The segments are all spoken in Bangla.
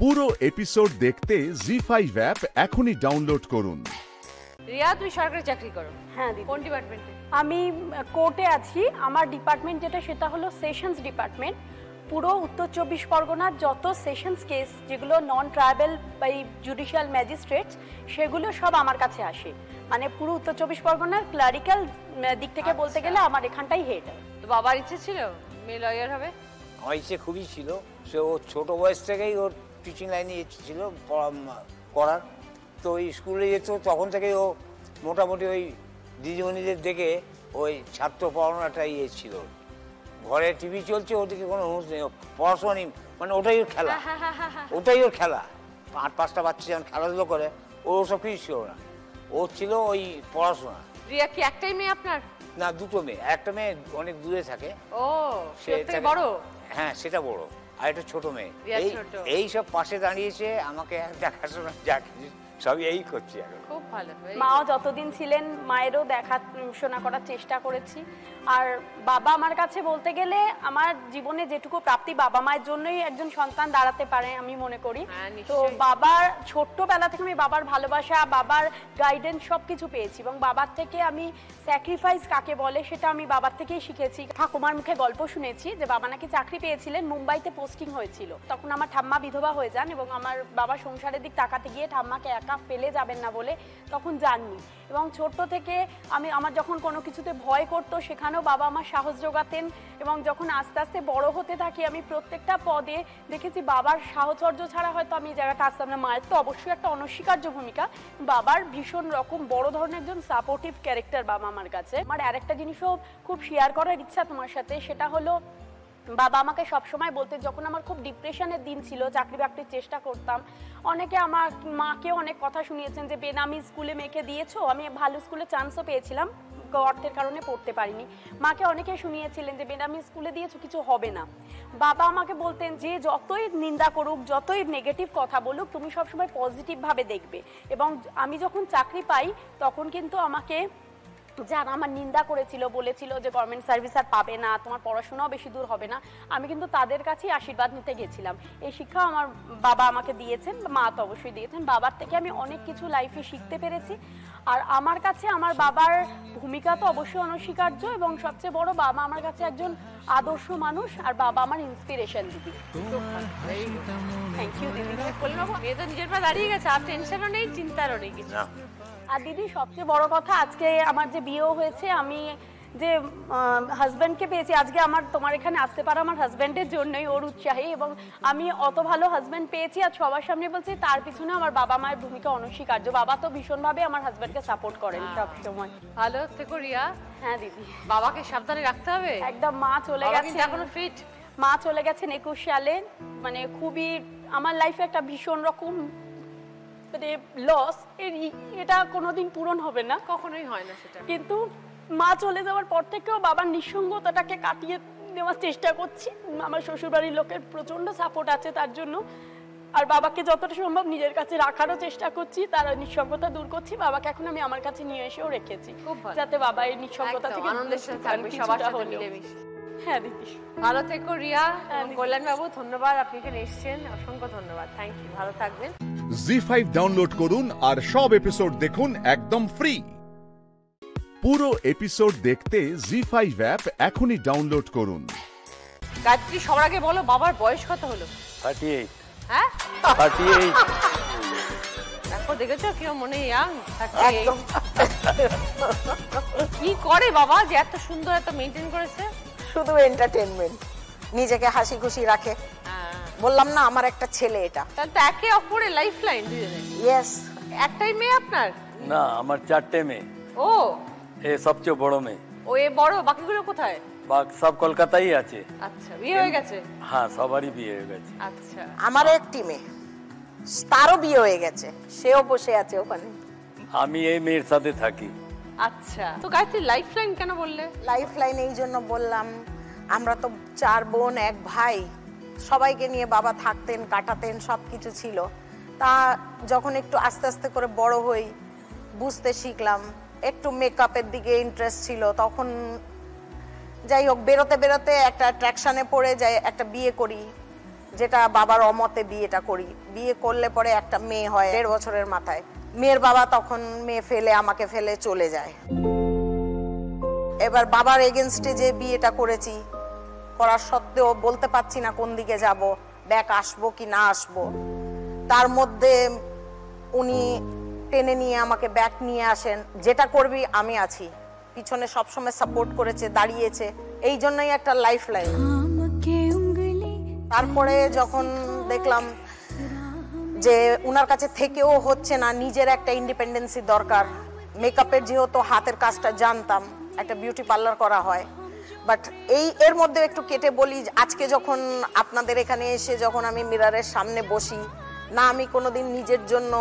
পুরো এপিসোড দেখতে জি5 অ্যাপ এখনই ডাউনলোড করুন। রিয়া, তুই সরকারি চাকরি করো? হ্যাঁ দিদি। কোন ডিপার্টমেন্টে? আমি কোর্টে আছি। আমার ডিপার্টমেন্ট যেটা সেটা হলো সেশনস ডিপার্টমেন্ট। পুরো উত্তর 24 পরগনার যত সেশনস কেস যেগুলো নন ট্রাইবাল বা জুডিশিয়াল ম্যাজিস্ট্রেটস সেগুলো সব আমার কাছে আসে। মানে পুরো উত্তর 24 পরগনার ক্লারিক্যাল দিক থেকে বলতে গেলে আমার এখানটাই হেড। তো বাবার ইচ্ছে ছিল মেয়ে লয়ার হবে? আমার ইচ্ছে খুবই ছিল। সে ওর ছোটো বয়স থেকেই ওর টিচিং লাইনে ইচ্ছে ছিল করার। তো ওই স্কুলে যেত, তখন থেকেই ও মোটামুটি ওই দিদিমণিদের দেখে ওই ছাত্র পড়ানোর একটা ইয়ে ছিল। ঘরে টিভি চলছে, ওদিকে কোনো হুঁশ নেই, পড়াশোনা নেই, মানে ওটাই ওর খেলা, ওটাই ওর খেলা। 8-5টা বাচ্চা যেমন খেলাধুলো করে, ওর ওসব কিছু ছিল না, ওর ছিল ওই পড়াশোনা। রিয়া কি একটাই মেয়ে আপনার? না, দুটো মেয়ে। একটা মেয়ে অনেক দূরে থাকে। ও, সেটা বড়? হ্যাঁ, সেটা বড়। আর একটা ছোট মেয়ে। এই সব পাশে দাঁড়িয়েছে, আমাকে দেখাশোনা যা কিছু সবই এই করছি এখন। খুব ভালো। মাও যতদিন ছিলেন মায়েরও দেখাশোনা করার চেষ্টা করেছি। আর বাবা আমার কাছে বলতে গেলে আমার জীবনে যেটুকু প্রাপ্তি বাবা মায়ের জন্যই একজন সন্তান দাঁড়াতে পারে আমি মনে করি। তো বাবার ছোট্টবেলা থেকে আমি বাবার ভালোবাসা, বাবার গাইডেন্স সবকিছু পেয়েছি এবং বাবার থেকে আমি স্যাক্রিফাইস কাকে বলে সেটা আমি বাবার থেকেই শিখেছি। ঠাকুমার মুখে গল্প শুনেছি যে বাবা নাকি চাকরি পেয়েছিলেন, মুম্বাইতে পোস্টিং হয়েছিল। তখন আমার ঠাম্মা বিধবা হয়ে যান এবং আমার বাবা সংসারের দিক তাকাতে গিয়ে ঠাম্মাকে একা ফেলে যাবেন না বলে তখন যাননি। এবং ছোট্ট থেকে আমার যখন কোনো কিছুতে ভয় করতো সেখানেও বাবা আমার সাহস জোগাতেন। এবং যখন আস্তে আস্তে বড় হতে থাকি আমি প্রত্যেকটা পদে দেখেছি বাবার সাহচর্য ছাড়া হয়তো আমি এই জায়গাটা আসতাম না। মায়ের তো অবশ্যই একটা অনস্বীকার্য ভূমিকা, বাবার ভীষণ রকম বড় ধরনের একজন সাপোর্টিভ ক্যারেক্টার বাবা আমার কাছে। আমার আরেকটা জিনিসও খুব শেয়ার করার ইচ্ছা তোমার সাথে, সেটা হলো বাবা আমাকে সবসময় বলতে, যখন আমার খুব ডিপ্রেশনের দিন ছিল, চাকরি বাকরির চেষ্টা করতাম, অনেকে আমার মাকে অনেক কথা শুনিয়েছেন যে বেনামি স্কুলে মেয়েকে দিয়েছো। আমি ভালো স্কুলে চান্সও পেয়েছিলাম, অর্থের কারণে পড়তে পারিনি। মাকে অনেকে শুনিয়েছিলেন যে বেনামি স্কুলে দিয়েছো, কিছু হবে না। বাবা আমাকে বলতেন যে যতই নিন্দা করুক, যতই নেগেটিভ কথা বলুক, তুমি সবসময় পজিটিভভাবে দেখবে। এবং আমি যখন চাকরি পাই তখন কিন্তু আমাকে যারা আমার নিন্দা করেছিল, বলেছিল যে গভর্নমেন্ট সার্ভিস আর পাবে না, তোমার পড়াশোনাও বেশি দূর হবে না, আমি কিন্তু তাদের কাছেই আশীর্বাদ নিতে গেছিলাম। এই শিক্ষা আমার বাবা আমাকে দিয়েছেন, মা তো অবশ্যই দিয়েছেন। বাবার থেকে আমি অনেক কিছু লাইফে শিখতে পেরেছি। আর আমার কাছে আমার বাবার ভূমিকা তো অবশ্যই অনস্বীকার্য এবং সবচেয়ে বড়, বাবা আমার কাছে একজন আদর্শ মানুষ আর বাবা আমার ইন্সপিরেশন দিদি। থ্যাংক ইউ দিদি। মেয়ে তো নিজের পা দাঁড়িয়ে গেছে, আর টেনশনও নেই, চিন্তারও নেই কিছু। আর দিদি সবচেয়ে বড় কথা, আজকে আমার যে বিয়েও হয়েছে, আমি যে হাজব্যান্ডকে পেয়েছি, আজকে আমার তোমার এখানে আসতে পারা আমার হাজব্যান্ডের জন্যই, ওর উৎসাহে। এবং আমি অত ভালো হাজব্যান্ড পেয়েছি আর সবার সামনে বলছি, তার পিছনে আমার বাবা মায়ের ভূমিকা অনস্বীকার্য। বাবা তো ভীষণভাবে আমার হাজব্যান্ডকে সাপোর্ট করেন সবসময়। ভালো থেকো রিয়া। হ্যাঁ দিদি। বাবাকে সাবধানে রাখতে হবে একদম। মা চলে গেছে, এখনো ফিট। মা চলে গেছেন 21 সালে। মানে খুবই আমার লাইফে একটা ভীষণ রকম লস, এটা কোনোদিন পূরণ হবে না, কখনোই হয় না সেটা। কিন্তু মা চলে যাওয়ার পর থেকেও বাবার নিঃসঙ্গতাটাকে কাটিয়ে নেওয়ার চেষ্টা করছি। আমার শ্বশুরবাড়ির লোকের প্রচন্ড সাপোর্ট আছে তার জন্য। আর বাবাকে যতটা সম্ভব নিজের কাছে রাখারও চেষ্টা করছি, তার নিঃসঙ্গতা দূর করছি। বাবাকে এখন আমি আমার কাছে নিয়ে এসেও রেখেছি, যাতে বাবা এই নিঃসঙ্গতা থেকে আনন্দের সাথে থাকবে, সবার সাথে মিলেমিশে। হ্যাঁ দিদি। ভালো থেকো রিয়া। কল্যাণ বাবু ধন্যবাদ, আপনি এখানে এসেছেন, অসংখ্য ধন্যবাদ। থ্যাংক ইউ, ভালো থাকবেন। জি5 ডাউনলোড করুন আর সব এপিসোড দেখুন একদম ফ্রি। পুরো এপিসোড দেখতে জি5 অ্যাপ এখনই ডাউনলোড করুন। গায়ত্রী, সবার আগে বলো বাবার বয়স কত হলো? 38। হ্যাঁ 38। দেখো, দেখেছো কিরকম মনে ইয়াং। কি করে বাবা যে এত সুন্দর, এত মেইনটেইন করেছে? শুধু এন্টারটেইনমেন্ট, নিজেকে হাসি খুশি রাখে। বললাম না আমার একটা ছেলে, এটা তাহলে তো একে অপরের লাইফ লাইন দুজনে। ইয়েস। একটাই মেয়ে আপনার? না, আমার 4টে মেয়ে। ও, এ সবচেয়ে বড় মেয়ে। ও এ বড়, বাকিগুলো কোথায়? সব কলকাতায় আছে। আচ্ছা, বিয়ে হয়ে গেছে? হ্যাঁ, সবারই বিয়ে হয়ে গেছে। আচ্ছা, আমার একটি মেয়ে, তারও বিয়ে হয়ে গেছে, সেও বসে আছে ওখানে। আমি এই মেয়ের সাথে থাকি। আচ্ছা, তো গায়ত্রী লাইফ লাইন কেন বললে? লাইফ লাইন এই জন্য বললাম, আমরা তো 4 বোন 1 ভাই, সবাইকে নিয়ে বাবা থাকতেন, কাটাতেন, সব কিছু ছিল। তা যখন একটু আস্তে আস্তে করে বড় হই, বুঝতে শিখলাম, একটু মেকআপের দিকে ইন্টারেস্ট ছিল, তখন যাই হোক বেরোতে বেরোতে একটা অ্যাট্রাকশানে পড়ে যাই, একটা বিয়ে করি। যেটা বাবার অমতে বিয়েটা করি। বিয়ে করলে পরে একটা মেয়ে হয় 1.5 বছরের মাথায়। মেয়ের বাবা তখন মেয়ে ফেলে আমাকে ফেলে চলে যায়। এবার বাবার এগেনস্টে যে বিয়েটা করেছি, করার সত্ত্বেও বলতে পারছি না কোন দিকে যাব, ব্যাক আসবো কি না আসবো। তার মধ্যে উনি টেনে নিয়ে আমাকে ব্যাক নিয়ে আসেন, যেটা করবি আমি আছি, পিছনে সবসময় সাপোর্ট করেছে, দাঁড়িয়েছে, এই জন্যই একটা লাইফ লাইন। তারপরে যখন দেখলাম যে উনার কাছে থেকেও হচ্ছে না, নিজের একটা ইন্ডিপেন্ডেন্সি দরকার। মেকআপের যেহেতু হাতের কাজটা জানতাম, একটা বিউটি পার্লার করা হয়, বাট এর মধ্যে একটু কেটে বলি, আজকে যখন আপনাদের এখানে এসে যখন আমি মিররের সামনে বসি না, আমি কোনোদিন নিজের জন্য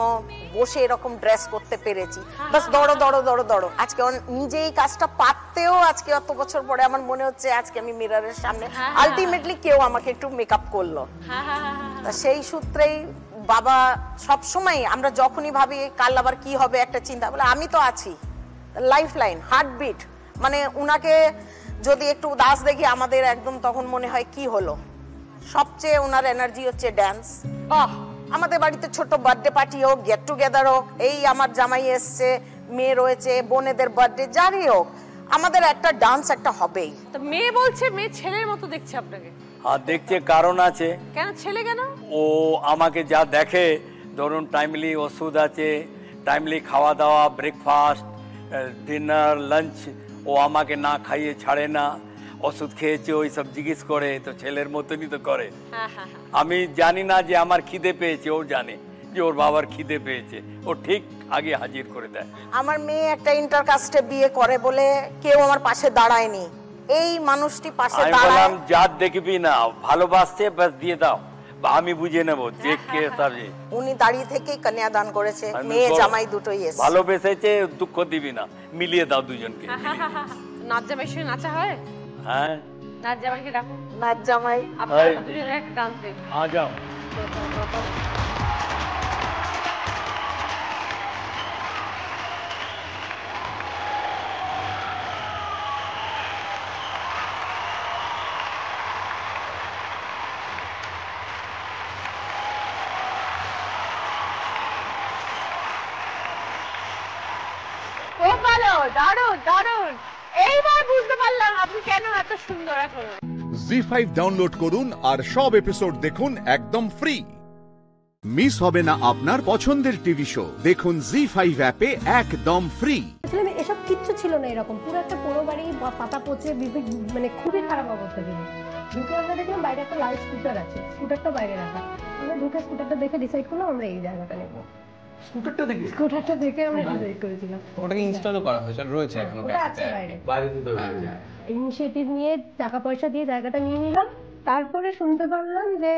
বসে এরকম ড্রেস করতে পেরেছি, বাস দৌড়ো দৌড়ো দৌড়ো দৌড়ো। আজকে নিজেই কাজটা পারতেও আজকে অত বছর পরে আমার মনে হচ্ছে আজকে আমি মিররের সামনে, আলটিমেটলি কেউ আমাকে একটু মেকআপ করলো। সেই সূত্রেই বাবা সবসময়, আমরা যখনই ভাবি কাল আবার কি হবে একটা চিন্তা, বলে আমি তো আছি, লাইফ লাইন, হার্টবিট। মানে উনাকে যদি একটু উদাস দেখি আমাদের একদম তখন মনে হয় কি হলো। সবচেয়ে ওনার এনার্জি হচ্ছে ড্যান্স। আমাদের বাড়িতে ছোট বার্থডে পার্টি হোক, গেট টুগেদার হোক, এই আমার জামাই এসছে, মেয়ে রয়েছে, বোনেদের বার্থডে, যারই হোক, আমাদের একটা ডান্স একটা হবেই। তো মেয়ে বলছে মেয়ে ছেলের মতো দেখছে আপনাকে। আর দেখছে কারণ আছে। কেন ছেলে কেন? ও আমাকে যা দেখে, ধরুন টাইমলি ওষুধ আছে, টাইমলি খাওয়া দাওয়া, ব্রেকফাস্ট, ডিনার, লাঞ্চ, ও আমাকে না খাইয়ে ছাড়ে না, ওষুধ খেয়েছে ওই সব জিজ্ঞেস করে, তো ছেলের মতনই তো করে। আমি জানি না যে আমার খিদে পেয়েছে, ও জানে যে ওর বাবার খিদে পেয়েছে, ও ঠিক আগে হাজির করে দেয়। আমার মেয়ে একটা ইন্টারকাস্টে বিয়ে করে বলে কেউ আমার পাশে দাঁড়ায়নি, এই মানুষটি পাশে আমি দাঁড়ায়। বললাম জাত দেখবি না, ভালোবাসছে বাস দিয়ে দাও, বা আমি বুঝে নেবো যে কে সাজে। উনি দাঁড়িয়ে থেকেই কন্যাদান করেছে, মেয়ে জামাই দুটোই এসেছে। ভালোবেসেছে, দুঃখ দিবি না, মিলিয়ে দাও দুজনকে। নাচ জামাই সঙ্গে নাচা হয়? হ্যাঁ, নাচ জামাইকে ডাকুন। নাচ জামাই আপনারা দুজনে একটা ডান্স দেন। আ যাও। খুব ভালো, দারুণ দারুণ। এইবার বুঝতে পারলাম আপনি কেন এত সুন্দর এখন। জি5 ডাউনলোড করুন আর সব এপিসোড দেখুন একদম ফ্রি। মিস হবে না আপনার পছন্দের টিভি শো, দেখুন জি5 অ্যাপে একদম ফ্রি। আসলে এসব কিচ্ছু ছিল না, এরকম পুরো একটা পোড়ো বাড়ি, পাতা পচে, মানে খুবই খারাপ অবস্থা ছিল। ঢুকে আমরা দেখলাম বাইরে একটা লাল স্কুটার আছে, স্কুটারটা বাইরে রাখা। আমরা ঢুকে স্কুটারটা দেখে ডিসাইড করলাম আমরা এই জায়গাটা নেবো। স্কুটারটা দেখে আমরা ডিসাইড করেছিলাম। ওটাকে ইনস্টলও করা হয়েছে, রয়েছে এখনো আছে বাইরে। ইনিশিয়েটিভ নিয়ে টাকা পয়সা দিয়ে জায়গাটা নিয়ে নিলাম। তারপরে শুনতে পারলাম যে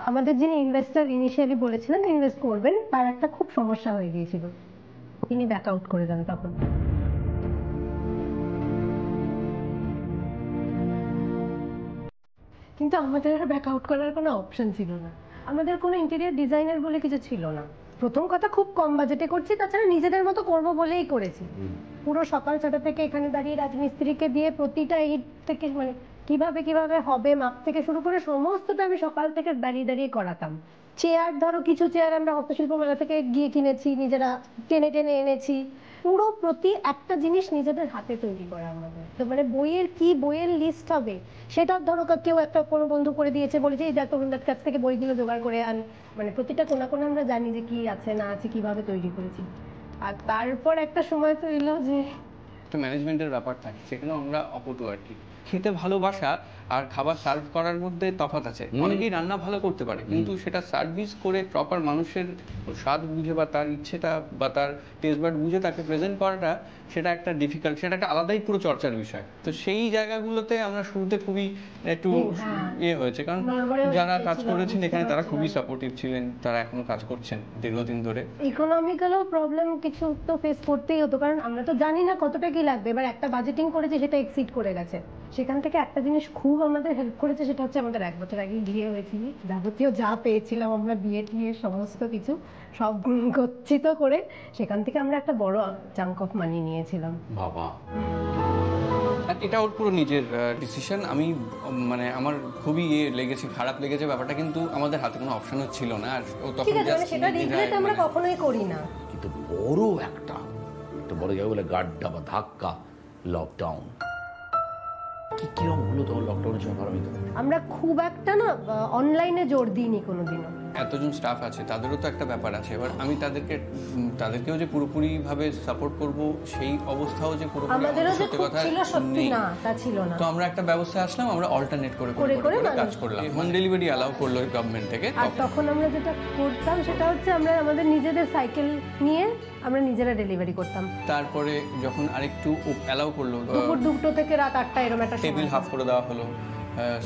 আমাদের যিনি ইনভেস্টর ইনিশিয়ালি বলেছিলেন ইনভেস্ট করবেন, তার একটা খুব সমস্যা হয়ে গিয়েছিল, তিনি ব্যাক আউট করে দেন তখন। কিন্তু আমাদের আর ব্যাক আউট করার কোনো অপশন ছিল না, আমাদের কোনো ইন্টেরিয়র ডিজাইনার বলে কিছু ছিল না। প্রথম কথা খুব কম বাজেটে করছি, তাছাড়া নিজেদের মতো করবো বলেই করেছি। পুরো সকাল 6টা থেকে এখানে দাঁড়িয়ে রাজমিস্ত্রিকে দিয়ে প্রতিটা ইট থেকে মানে কিভাবে হবে মাপ থেকে শুরু করে সমস্তটা আমি সকাল থেকে দাঁড়িয়ে দাঁড়িয়ে করাতাম। চেয়ার ধরো, কিছু চেয়ার আমরা হস্তশিল্প মেলা থেকে গিয়ে কিনেছি, নিজেরা টেনে টেনে এনেছি। পুরো প্রতি একটা জিনিস নিজেদের হাতে তৈরি করা আমাদের। তো মানে বইয়ের লিস্ট হবে সেটা ধরো কেউ একটা কোনো বন্ধু করে দিয়েছে, বলেছে এই দেখ তরুণদার কাছ থেকে বইগুলো জোগাড় করে আন, মানে প্রতিটা কোনা কোনা আমরা জানি যে কি আছে না আছে, কিভাবে তৈরি করেছি। আর তারপর একটা সময় তো এলো যে একটা ম্যানেজমেন্টের ব্যাপার থাকে, সেখানে আমরা অপটু আর কি। খেতে ভালোবাসা আর খাবার সার্ভ করার মধ্যে তফাৎ আছে। অনেকেই রান্না ভালো করতে পারে, কিন্তু সেটা সার্ভিস করে প্রপার মানুষের স্বাদ বুঝে বা তার ইচ্ছেটা বা তার টেস্ট বাড বুঝে তাকে প্রেজেন্ট করাটা, সেটা একটা ডিফিকাল্ট, সেটা একটা আলাদাই পুরো চর্চার বিষয়। তো সেই জায়গাগুলোতে আমরা শুরুতে খুবই একটু হয়েছে, কারণ যারা কাজ করেছেন এখানে তারা খুবই সাপোর্টিভ ছিলেন, তারা এখনো কাজ করছেন দীর্ঘদিন ধরে। ইকোনমিক্যালও প্রবলেম কিছু তো ফেস করতেই হতো, কারণ আমরা তো জানি না কতটা কি লাগবে। এবার একটা বাজেটিং করেছে, সেটা এক্সিড করে গেছে। সেখান থেকে একটা জিনিস খুব আমাদের হেল্প করেছে, সেটা হচ্ছে আমাদের 1 বছর আগে বিয়ে হয়েছিল। যাবতীয় যা পেয়েছিলাম আমরা বিয়ে টিয়ে সমস্ত কিছু সব গচ্ছিত করে সেখান থেকে আমরা একটা বড় চাঙ্ক অফ মানি নিয়েছিলাম। বাবা, এটা ওর পুরো নিজের ডিসিশন। আমি মানে আমার খুবই লেগেছে, খারাপ লেগেছে ব্যাপারটা, কিন্তু আমাদের হাতে কোনো অপশনও ছিল না। আর ও তখন সেটা রিগ্রেট আমরা কখনোই করি না। কিন্তু বড় একটা বড় জায়গা বলে গাড্ডা বা ধাক্কা, লকডাউন। কিরকম হলো তখন লকডাউনের সময় পারমিতা? আমরা খুব একটা না অনলাইনে জোর দিইনি কোনোদিনও। এতজন স্টাফ আছে, তাদেরও তো একটা ব্যাপার আছে। এবার আমি তাদেরকেও যে পুরোপুরিভাবে সাপোর্ট করব সেই অবস্থাও যে পুরোপুরি সত্যি কথা নেই, তা ছিল না। তো আমরা একটা ব্যবস্থা আসলাম, আমরা অল্টারনেট করে কাজ করলাম। হোম ডেলিভারি অ্যালাউ করলো গভর্নমেন্ট থেকে। আর তখন আমরা যেটা করতাম সেটা হচ্ছে আমরা আমাদের নিজেদের সাইকেল নিয়ে আমরা নিজেরা ডেলিভারি করতাম। তারপরে যখন আরেকটু অ্যালাউ করলো, দুপুর 2টো থেকে রাত 8টা এরকম একটা টেবিল হাফ করে দেওয়া হলো,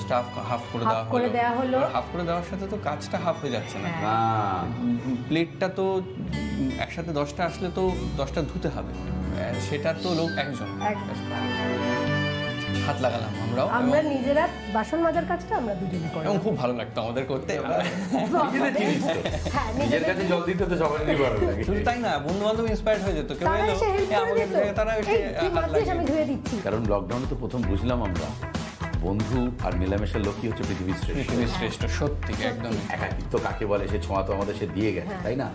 স্টাফ হাফ করে দেওয়া হলো। হাফ করে দেওয়ার সাথে তো কাজটা হাফ হয়ে যাচ্ছে না। প্লেটটা তো একসাথে 10টা আসলে তো 10টা ধুতে হবে, সেটা তো লোক একজন। হাত লাগালাম আমরা নিজেরা বাসন মাজার কাজটা আমরা দুজনে করি, এবং খুব ভালো লাগতো আমাদের করতে। নিজের কাছে জল দিতে তো সবারই ভালো লাগে, শুধু তাই না, বন্ধু বান্ধব ইন্সপায়ার্ড হয়ে যেত, কেউ এলো তারা হাত লাগিয়ে। কারণ লকডাউনে তো প্রথম বুঝলাম আমরা বন্ধু আর মেলামেশার লোকই হচ্ছে পৃথিবীর শ্রেষ্ঠ। সত্যি একদম। একাকিত্ব কাকে বলে সে ছোঁয়া তো আমাদের সে দিয়ে গেছে, তাই না?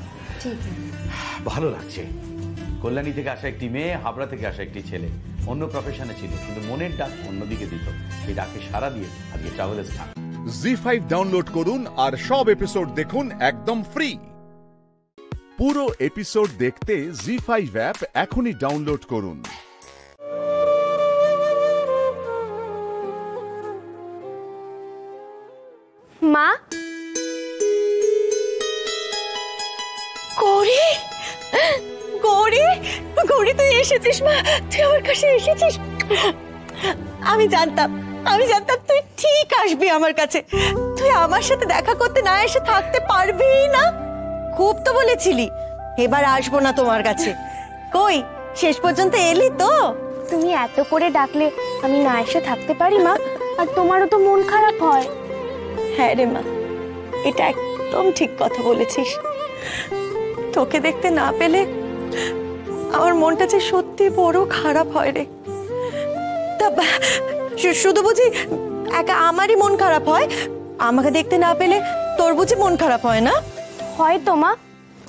ভালো লাগছে। কল্যাণী থেকে আসা একটি মেয়ে, হাবড়া থেকে আসা একটি ছেলে, অন্য প্রফেশনে ছিল কিন্তু মনের ডাক অন্যদিকে দিত। সেই ডাকে সারা দিয়ে আজকে ট্রাভেলার্স থাক। জি5 ডাউনলোড করুন আর সব এপিসোড দেখুন একদম ফ্রি। পুরো এপিসোড দেখতে জি5 অ্যাপ এখনই ডাউনলোড করুন। মা, গৌরী, গৌরী, গৌরী তুই এসেছিস? মা, তুই আমার কাছে এসেছিস? আমি জানতাম তুই ঠিক আসবি আমার কাছে। তুই আমার সাথে দেখা করতে না এসে থাকতে পারবি না। খুব তো বলেছিলি এবার আসবো না তোমার কাছে, কই শেষ পর্যন্ত এলি তো। তুমি এত করে ডাকলে আমি না এসে থাকতে পারি মা? আর তোমারও তো মন খারাপ হয়। হ্যাঁ রে মা, এটা একদম ঠিক কথা বলেছিস। তোকে দেখতে না পেলে আমার মনটা যে সত্যি বড় খারাপ হয় রে। তা শুধু বুঝি একা আমারই মন খারাপ হয়? আমাকে দেখতে না পেলে তোর বুঝি মন খারাপ হয় না? হয় তো মা,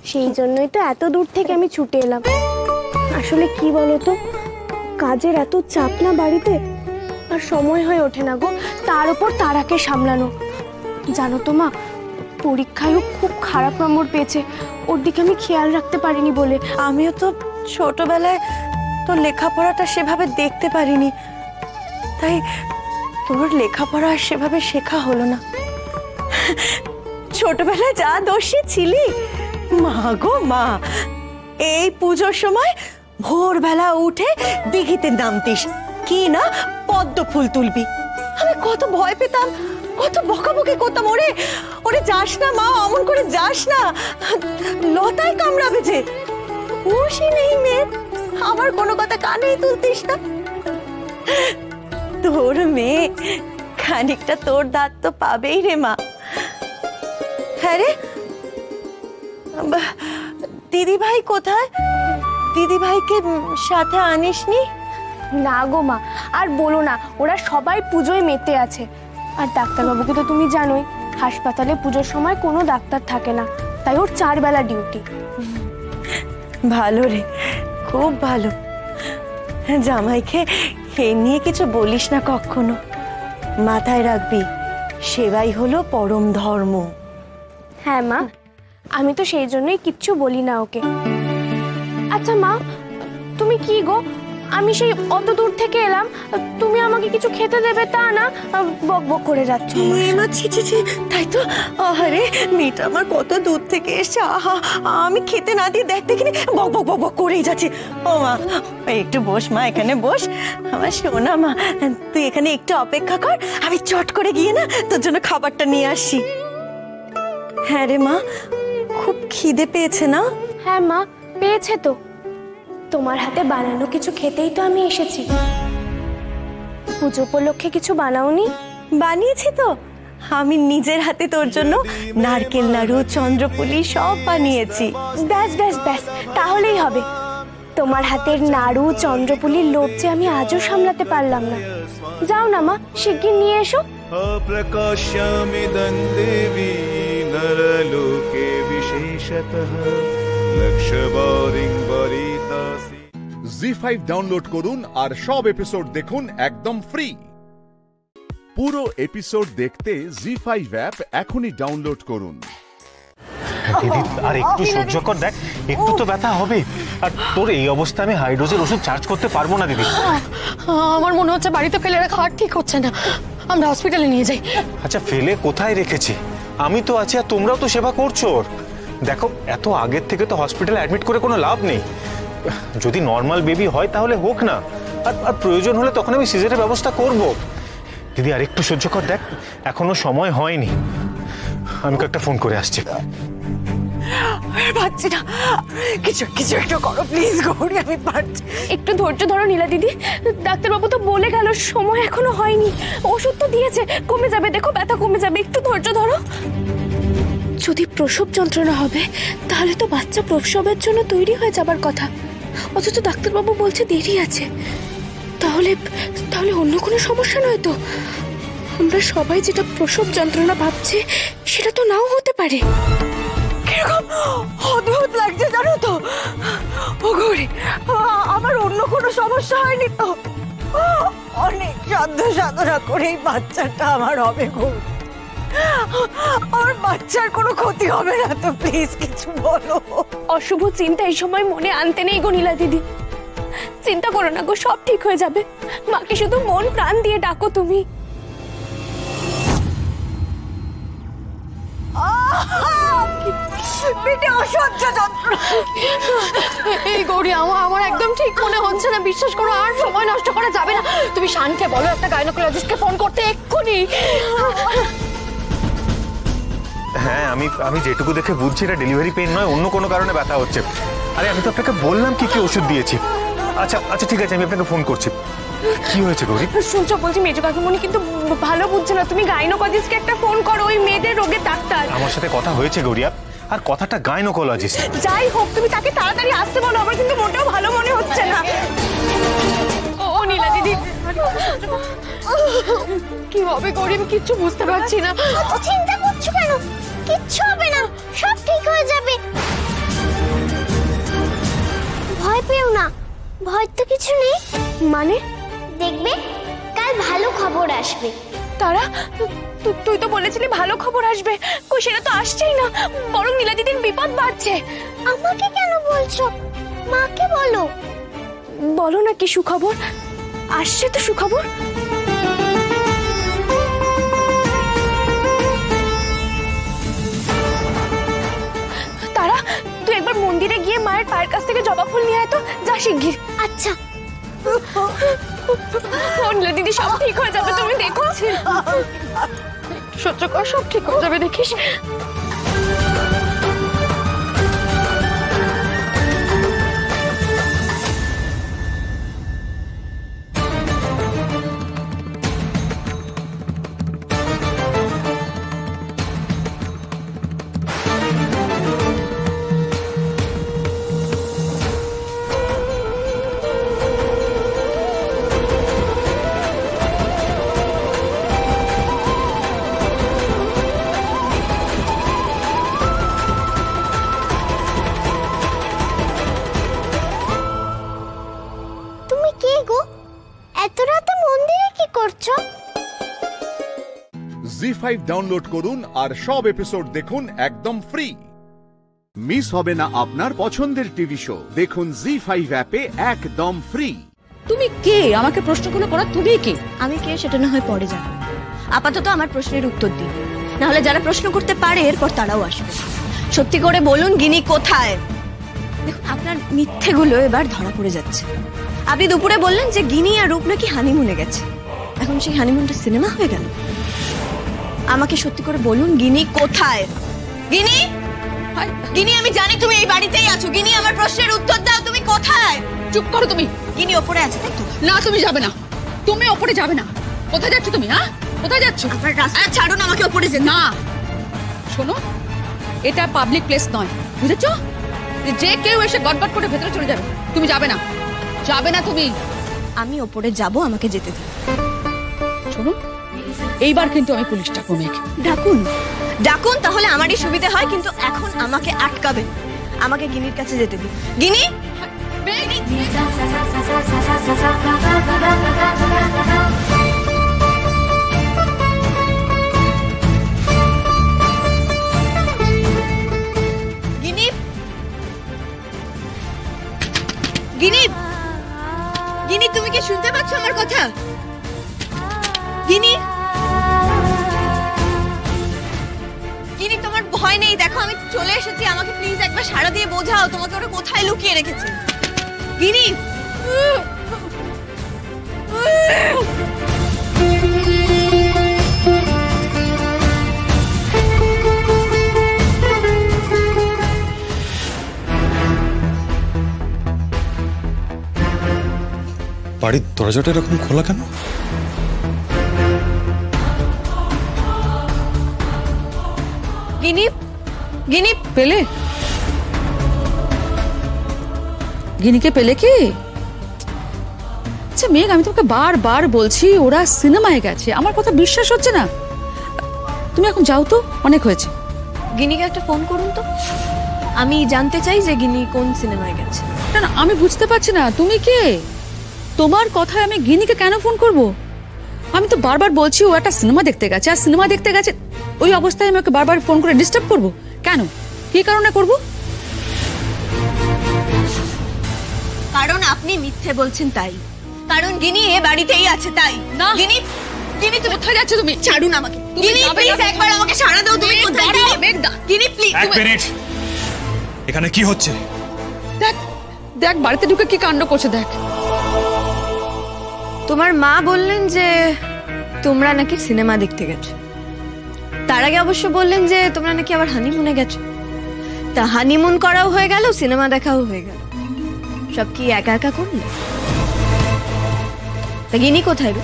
সেই জন্যই তো এত দূর থেকে আমি ছুটে এলাম। আসলে কি বলতো, কাজের এত চাপ না বাড়িতে, আর সময় হয়ে ওঠে না গো। তার উপর তারাকে সামলানো। জানো তো মা, পরীক্ষায়ও খুব খারাপ নম্বর পেয়েছে, ওর দিকে আমি খেয়াল রাখতে পারিনি বলে। আমিও তো ছোটবেলায় তোর লেখাপড়াটা সেভাবে দেখতে পারিনি, তাই তোর লেখাপড়া সেভাবে শেখা হলো না। ছোটবেলায় যা দোষী ছিলি, মা গো মা, এই পুজোর সময় ভোরবেলা উঠে দিঘিতে নামতিস, কি না পদ্ম ফুল তুলবি। আমি কত ভয় পেতাম, কত বকাবকি করতাম, ওরে ওরে যাস না মা, অমন করে যাস না, লতায় কামড়াবে যে। হুঁশই নেই মেয়ে, আমার কোনো কথা কানেই তুলতিস না। তোর মেয়ে খানিকটা তোর দাঁত তো পাবেই রে মা। হ্যাঁ রে, দিদি ভাই কোথায়? দিদি ভাইকে সাথে আনিসনি? না গো মা, আর বলো না, ওরা সবাই পুজোয় মেতে আছে। আর ডাক্তারবাবুকে তো তুমি জানোই, হাসপাতালে পুজোর সময় কোনো ডাক্তার থাকে না, তাই ওর 4 বেলা ডিউটি। ভালো রে, খুব ভালো। জামাইকে এ নিয়ে কিছু বলিস না কখনো, মাথায় রাখবি সেবাই হলো পরম ধর্ম। হ্যাঁ মা, আমি তো সেই জন্যই কিচ্ছু বলি না ওকে। আচ্ছা মা, তুমি কি গো, আমি সেই অত দূর থেকে এলাম, তুমি আমাকে কিছু খেতে দেবে তা না, বক বক করে যাচ্ছ। তাই তো, আরে মেয়েটা আমার কত দূর থেকে এসে, আহা আমি খেতে না দিয়ে দেখ দেখিনি বক বক বক বক করেই যাচ্ছে। ও মা, একটু বস মা, এখানে বস আমার সোনা মা, তুই এখানে একটু অপেক্ষা কর, আমি চট করে গিয়ে না তোর জন্য খাবারটা নিয়ে আসি। হ্যাঁ রে মা, খুব খিদে পেয়েছে না? হ্যাঁ মা, পেয়েছে তো। তোমার হাতে বানানো কিছু খেতেই তো আমি এসেছি। পুজো উপলক্ষে কিছু বানাওনি? বানিয়েছি তো, আমি নিজের হাতে তোর জন্য নারকেল নাড়ু, চন্দ্রপুলি সব বানিয়েছি। ব্যাস ব্যাস ব্যাস, তাহলেই হবে। তোমার হাতের নাড়ু চন্দ্রপুলির লোভ যে আমি আজও সামলাতে পারলাম না। যাও না মা, শিগগির নিয়ে এসো। प्रकाश्यमिदं देवी नरलोके विशेषतः लक्षवारिं वरितासि। জি5 ডাউনলোড করুন আর সব এপিসোড দেখুন একদম ফ্রি। পুরো এপিসোড দেখতে জি5 অ্যাপ এখনই ডাউনলোড করুন। দিদি আর একটু সহ্য কর, দেখ একটু তো ব্যথা হবে। আর তোর এই অবস্থা আমি হাই ডোজের ওষুধ চার্জ করতে পারবো না দিদি। আমার মনে হচ্ছে বাড়িতে ফেলে রাখা আর ঠিক হচ্ছে না, আমরা হসপিটালে নিয়ে যাই। আচ্ছা ফেলে কোথায় রেখেছি? আমি তো আছি আর তোমরাও তো সেবা করছো। দেখো এত আগের থেকে তো হসপিটালে অ্যাডমিট করে কোনো লাভ নেই। যদি নর্মাল বেবি হয় তাহলে হোক না, আর প্রয়োজন হলে তখন আমি সিজারের ব্যবস্থা করব। দিদি আর একটু সহ্য কর, দেখ এখনো সময় হয়নি। আমি একটা ফোন করে আসছি। পারছি না, কিছু একটু করো প্লিজ গৌরী, আমি পারছি। একটু ধৈর্য ধরো নীলা দিদি, ডাক্তারবাবু তো বলে গেল সময় এখনো হয়নি, ওষুধ তো দিয়েছে, কমে যাবে, দেখো ব্যথা কমে যাবে, একটু ধৈর্য ধরো। যদি প্রসব যন্ত্রণা হবে তাহলে তো বাচ্চা প্রসবের জন্য তৈরি হয়ে যাবার কথা, অথচ ডাক্তারবাবু বলছে দেরি আছে। তাহলে অন্য কোনো সমস্যা নয় তো? আমরা সবাই যেটা প্রসব যন্ত্রণা ভাবছি সেটা তো নাও হতে পারে। কিরকম অদ্ভুত লাগছে জানো তো? ও গৌরী, আমার অন্য কোনো সমস্যা হয়নি তো? অনেক সাধনা করে এই বাচ্চাটা আমার হবে গৌরী। আমার বাচ্চার কোনো ক্ষতি হবে না তো? প্লিজ কিছু বলো। অশুভ চিন্তা এই সময় মনে আনতে নেই গো নীলা দিদি, চিন্তা করো না গো, সব ঠিক হয়ে যাবে। মাকে শুধু মন প্রাণ দিয়ে ডাকো তুমি। এই গৌরী, আমার একদম ঠিক মনে হচ্ছে না, বিশ্বাস করো আর সময় নষ্ট করা যাবে না। তুমি শানকে বলো একটা গাইনোকোলজিস্টকে ফোন করতে এক্ষুনি। হ্যাঁ আমি যেটুকু দেখে বুঝছি এটা ডেলিভারি পেইন নয়, অন্য কোনো কারণে ব্যথা হচ্ছে। আরে আমি তো আপনাকে বললাম কি ওষুধ দিয়েছি। আচ্ছা ঠিক আছে, আমি আপনাকে ফোন করছি। কি হয়েছে গৌরী? সূর্য বলছি মেজো কাকিমণি কিন্তু ভালো বুঝছে না, তুমি গাইনোকোলজিস্টকে একটা ফোন করো, ওই মেয়েদের রোগের ডাক্তার। আমার সাথে কথা হয়েছে গৌরিয়া, আর কথাটা গাইনোকোলজিস্ট। যাই হোক তুমি তাকে তাড়াতাড়ি আসতে বলো, আমার কিন্তু মোটেও ভালো মনে হচ্ছে না। ও নীলা দিদি, কি হবে গৌরী, আমি কিচ্ছু বুঝতে পারছি না। চিন্তা করছো কেন? কিচ্ছু হবে না, সব ঠিক হয়ে যাবে। ভয় পেও না, ভয় তো কিছু নেই। মানে দেখবে কাল ভালো খবর আসবে। তারা, তুই তো বলেছিলি ভালো খবর আসবে, কই সেটা তো আসছেই না, বরং নীলা দিদির বিপদ বাড়ছে। আমাকে কেন বলছো? মাকে বলো। বলো না কি সুখবর আসছে, তো সুখবর। তারা, তুই একবার মন্দিরে গিয়ে মায়ের পায়ের কাছ থেকে জবা ফুল নিয়ে আয় তো, যা শিগগির। আচ্ছা। নীলা দিদি সব ঠিক হয়ে যাবে, তুমি দেখো। সহ্য কর, সব ঠিক হয়ে যাবে, দেখিস। জি5 ডাউনলোড করুন আর সব এপিসোড দেখুন একদম ফ্রি। মিস হবে না আপনার পছন্দের টিভি শো, দেখুন জি5 অ্যাপে একদম ফ্রি। তুমি কে? আমাকে প্রশ্নগুলো করা তুমি কে? আমি কে সেটা না হয় পরে জানো, আপাতত আমার প্রশ্নের উত্তর দিন, না হলে যারা প্রশ্ন করতে পারে এরপর তারাও আসবে। সত্যি করে বলুন গিনি কোথায়? দেখুন আপনার মিথ্যেগুলো এবার ধরা পড়ে যাচ্ছে। আপনি দুপুরে বললেন যে গিনি আর রূপ নাকি হানিমুনে গেছে, এখন সেই হানিমুনটা সিনেমা হয়ে গেল। আমাকে সত্যি করে বলুন গিনি কোথায়? গিনি, গিনি আমি জানি তুমি এই বাড়িতেই আছো। গিনি আমার প্রশ্নের উত্তর দাও, তুমি কোথায়? চুপ করো তুমি। গিনি ওপরে আছে তাই তো? না তুমি যাবে না, তুমি ওপরে যাবে না। কোথায় যাচ্ছ তুমি? হ্যাঁ কোথায় যাচ্ছ? আপনার রাস্তা ছাড়ুন, আমাকে ওপরে যেতে। না শোনো, এটা পাবলিক প্লেস নয়, বুঝেছো? যে কেউ এসে গটগট করে ভেতরে চলে যাবে। তুমি যাবে না, যাবে না তুমি। আমি ওপরে যাব, আমাকে যেতে দিন। শোনো, এইবার কিন্তু আমি পুলিশ ডাকবো। মেঘ, ডাকুন ডাকুন, তাহলে আমারই সুবিধা হয়, কিন্তু এখন আমাকে আটকাবেন। আমাকে গিনির কাছে যেতে দিন। গিনি, গিনি, গিনি, গিনি, তুমি কি শুনতে পাচ্ছ আমার কথা? গিনি, গিনি, তোমার ভয় নেই? দেখো আমি চলে এসেছি, আমাকে প্লিজ একবার সাড়া দিয়ে বোঝাও তোমাকে ওরা কোথায় লুকিয়ে রেখেছে। গিনি, বাড়ির দরজাটা এরকম খোলা কেন? গিনি, গিনি, পেলে? গিনিকে পেলে কি? আচ্ছা মেঘ, আমি তোমাকে বারবার বলছি ওরা সিনেমায় গেছে, আমার কথা বিশ্বাস হচ্ছে না। তুমি এখন যাও তো, অনেক হয়েছে। গিনিকে একটা ফোন করুন তো, আমি জানতে চাই যে গিনি কোন সিনেমায় গেছে। না না, আমি বুঝতে পারছি না তুমি কে। তোমার কথায় আমি গিনিকে কেন ফোন করব? আমি তো বারবার বলছি ও একটা সিনেমা দেখতে গেছে, আর সিনেমা দেখতে গেছে ওই অবস্থায় আমি ওকে বারবার ফোন করে ডিস্টার্ব করব কেন? কি কারণে করব? কারণ আপনি মিথ্যে বলছেন তাই। কারণ গিনি এ বাড়িতেই আছে তাই। না গিনি, গিনি তুমি কোথায় যাচ্ছ? তুমি ছাড়ুন আমাকে। গিনি প্লিজ একবার আমাকে সাড়া দাও। তুমি কোথায়? গিনি প্লিজ। এক মিনিট, এখানে কি হচ্ছে? দেখ দেখ বাড়িতে ঢুকে কি কাণ্ড করছে দেখ। তোমার মা বললেন যে তোমরা নাকি সিনেমা দেখতে গেছো, তার আগে অবশ্য বললেন যে তোমরা নাকি আবার হানিমুনে গেছো। তা হানিমুন করাও হয়ে গেল, সিনেমা দেখাও হয়ে গেল, সব কি একা একা করলে? তা গিনি কোথায় গো?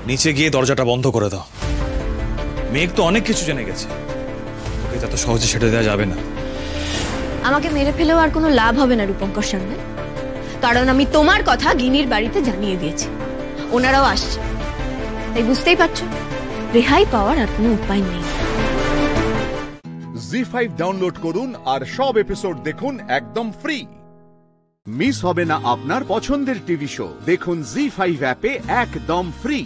নিচে গিয়ে দরজাটা বন্ধ করে দাও। মেঘ তো অনেক কিছু জেনে গেছে, ওকে এত সহজে ছেড়ে দেওয়া যাবে না। আমাকে মেরে ফেলেও আর কোনো লাভ হবে না রূপঙ্কর সামনে, কারণ আমি তোমার কথা গিনির বাড়িতে জানিয়ে দিয়েছি, ওনারাও আসছে। তাই বুঝতেই পারছো রেহাই পাওয়ার আর কোনো উপায় নেই। জি5 ডাউনলোড করুন আর সব এপিসোড দেখুন একদম ফ্রি। মিস হবে না আপনার পছন্দের টিভি শো, দেখুন জি5 অ্যাপে একদম ফ্রি।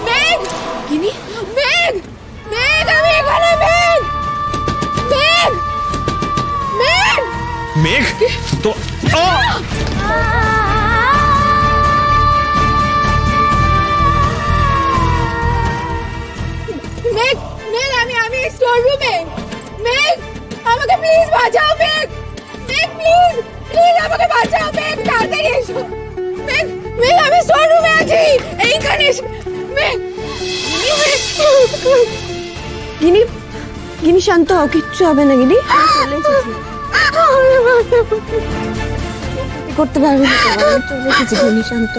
মেঘ, গিনি, মেঘ, মেঘ, আমি এখানে। মেঘ, মেঘ, মেঘ, মেঘ তো মেঘ, মেঘ, আমি স্টোর রুমে। মেঘ, আমাকে প্লিজ বাঁচাও। মেঘ, মেঘ, প্লিজ প্লিজ আমাকে বাঁচাও। মেঘ, তাড়াতাড়ি এসো। মেঘ, মেঘ, আমি স্টোর রুমে আছি, এইখানে এসো। মেঘ, গিনি, গিনি শান্ত হও, কিচ্ছু হবে না গিনি। চলে এসেছি, করতে পারবে না, চলে এসেছি। গিনি শান্ত।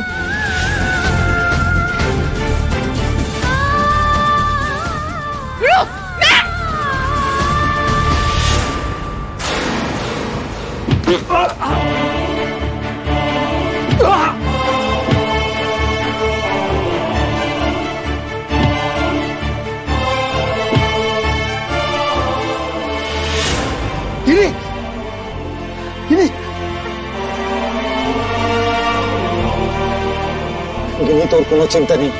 তোর কোনো চিন্তা নেই,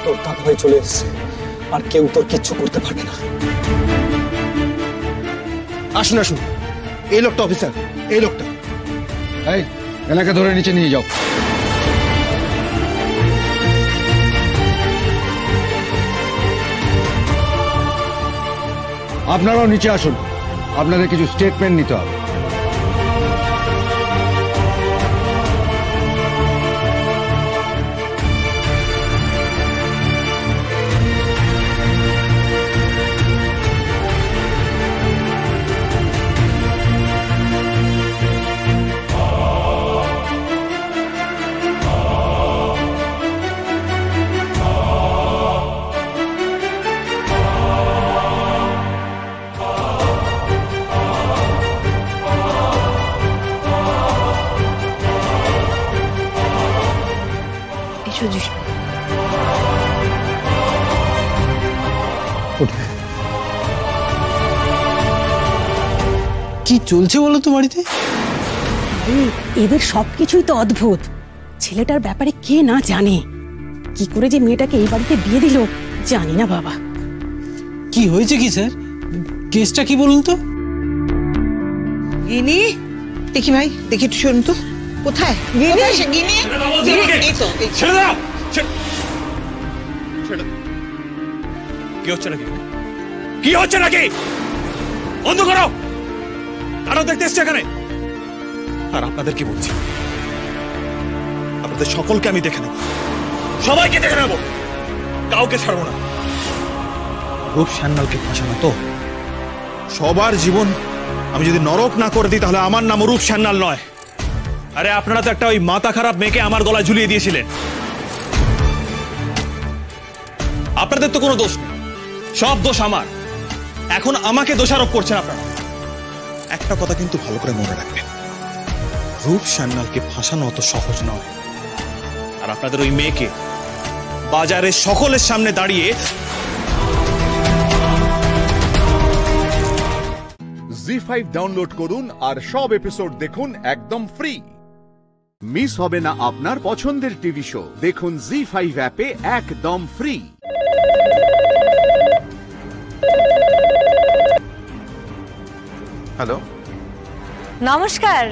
তোর কাকা ভাই চলে এসেছে, আর কেউ তোর কিচ্ছু করতে পারবে না। আসুন আসুন, এই লোকটা অফিসার, এই লোকটা। এই এনাকে ধরে নিচে নিয়ে যাও। আপনারাও নিচে আসুন, আপনাদের কিছু স্টেটমেন্ট নিতে হবে। সুজিস। কি চলছে বলো তো বাড়িতে? এদের সবকিছুই তো অদ্ভুত। ছেলেটার ব্যাপারে কে না জানে, কি করে যে মেয়েটাকে এই বাড়িতে বিয়ে দিল জানি না বাবা। কি হয়েছে কি স্যার? কেসটা কি বলুন তো? গিনি, দেখি ভাই, দেখি একটু শুনুন তো। কোথায় গিনি? এই তো। ছেড়ে দাও। কি হচ্ছে নাকি? কি হচ্ছে নাকি? বন্ধ করো। আরো দেখতে এসছে এখানে। আর আপনাদের কি বলছি, আপনাদের সকলকে আমি দেখে নেব, সবাইকে দেখে নেব, কাউকে ছাড়বো না। রূপ সান্যালকে ফাঁসানো তো সবার জীবন আমি যদি নরক না করে দিই তাহলে আমার নাম রূপ সান্যাল নয়। আরে আপনারা তো একটা ওই মাথা খারাপ মেয়েকে আমার গলায় ঝুলিয়ে দিয়েছিলেন। আপনাদের তো কোনো দোষ নেই, সব দোষ আমার। এখন আমাকে দোষারোপ করছেন আপনারা। একটা কথা কিন্তু ভালো করে মনে রাখবেন, রূপ সান্যালকে ফাঁসানো অত সহজ নয়। আর আপনাদের ওই মেয়েকে বাজারে সকলের সামনে দাঁড়িয়ে জি5 ডাউনলোড করুন আর সব এপিসোড দেখুন একদম ফ্রি। মিস হবে না আপনার পছন্দের টিভি শো, দেখুন জি5 অ্যাপে একদম ফ্রি। হ্যালো, নমস্কার,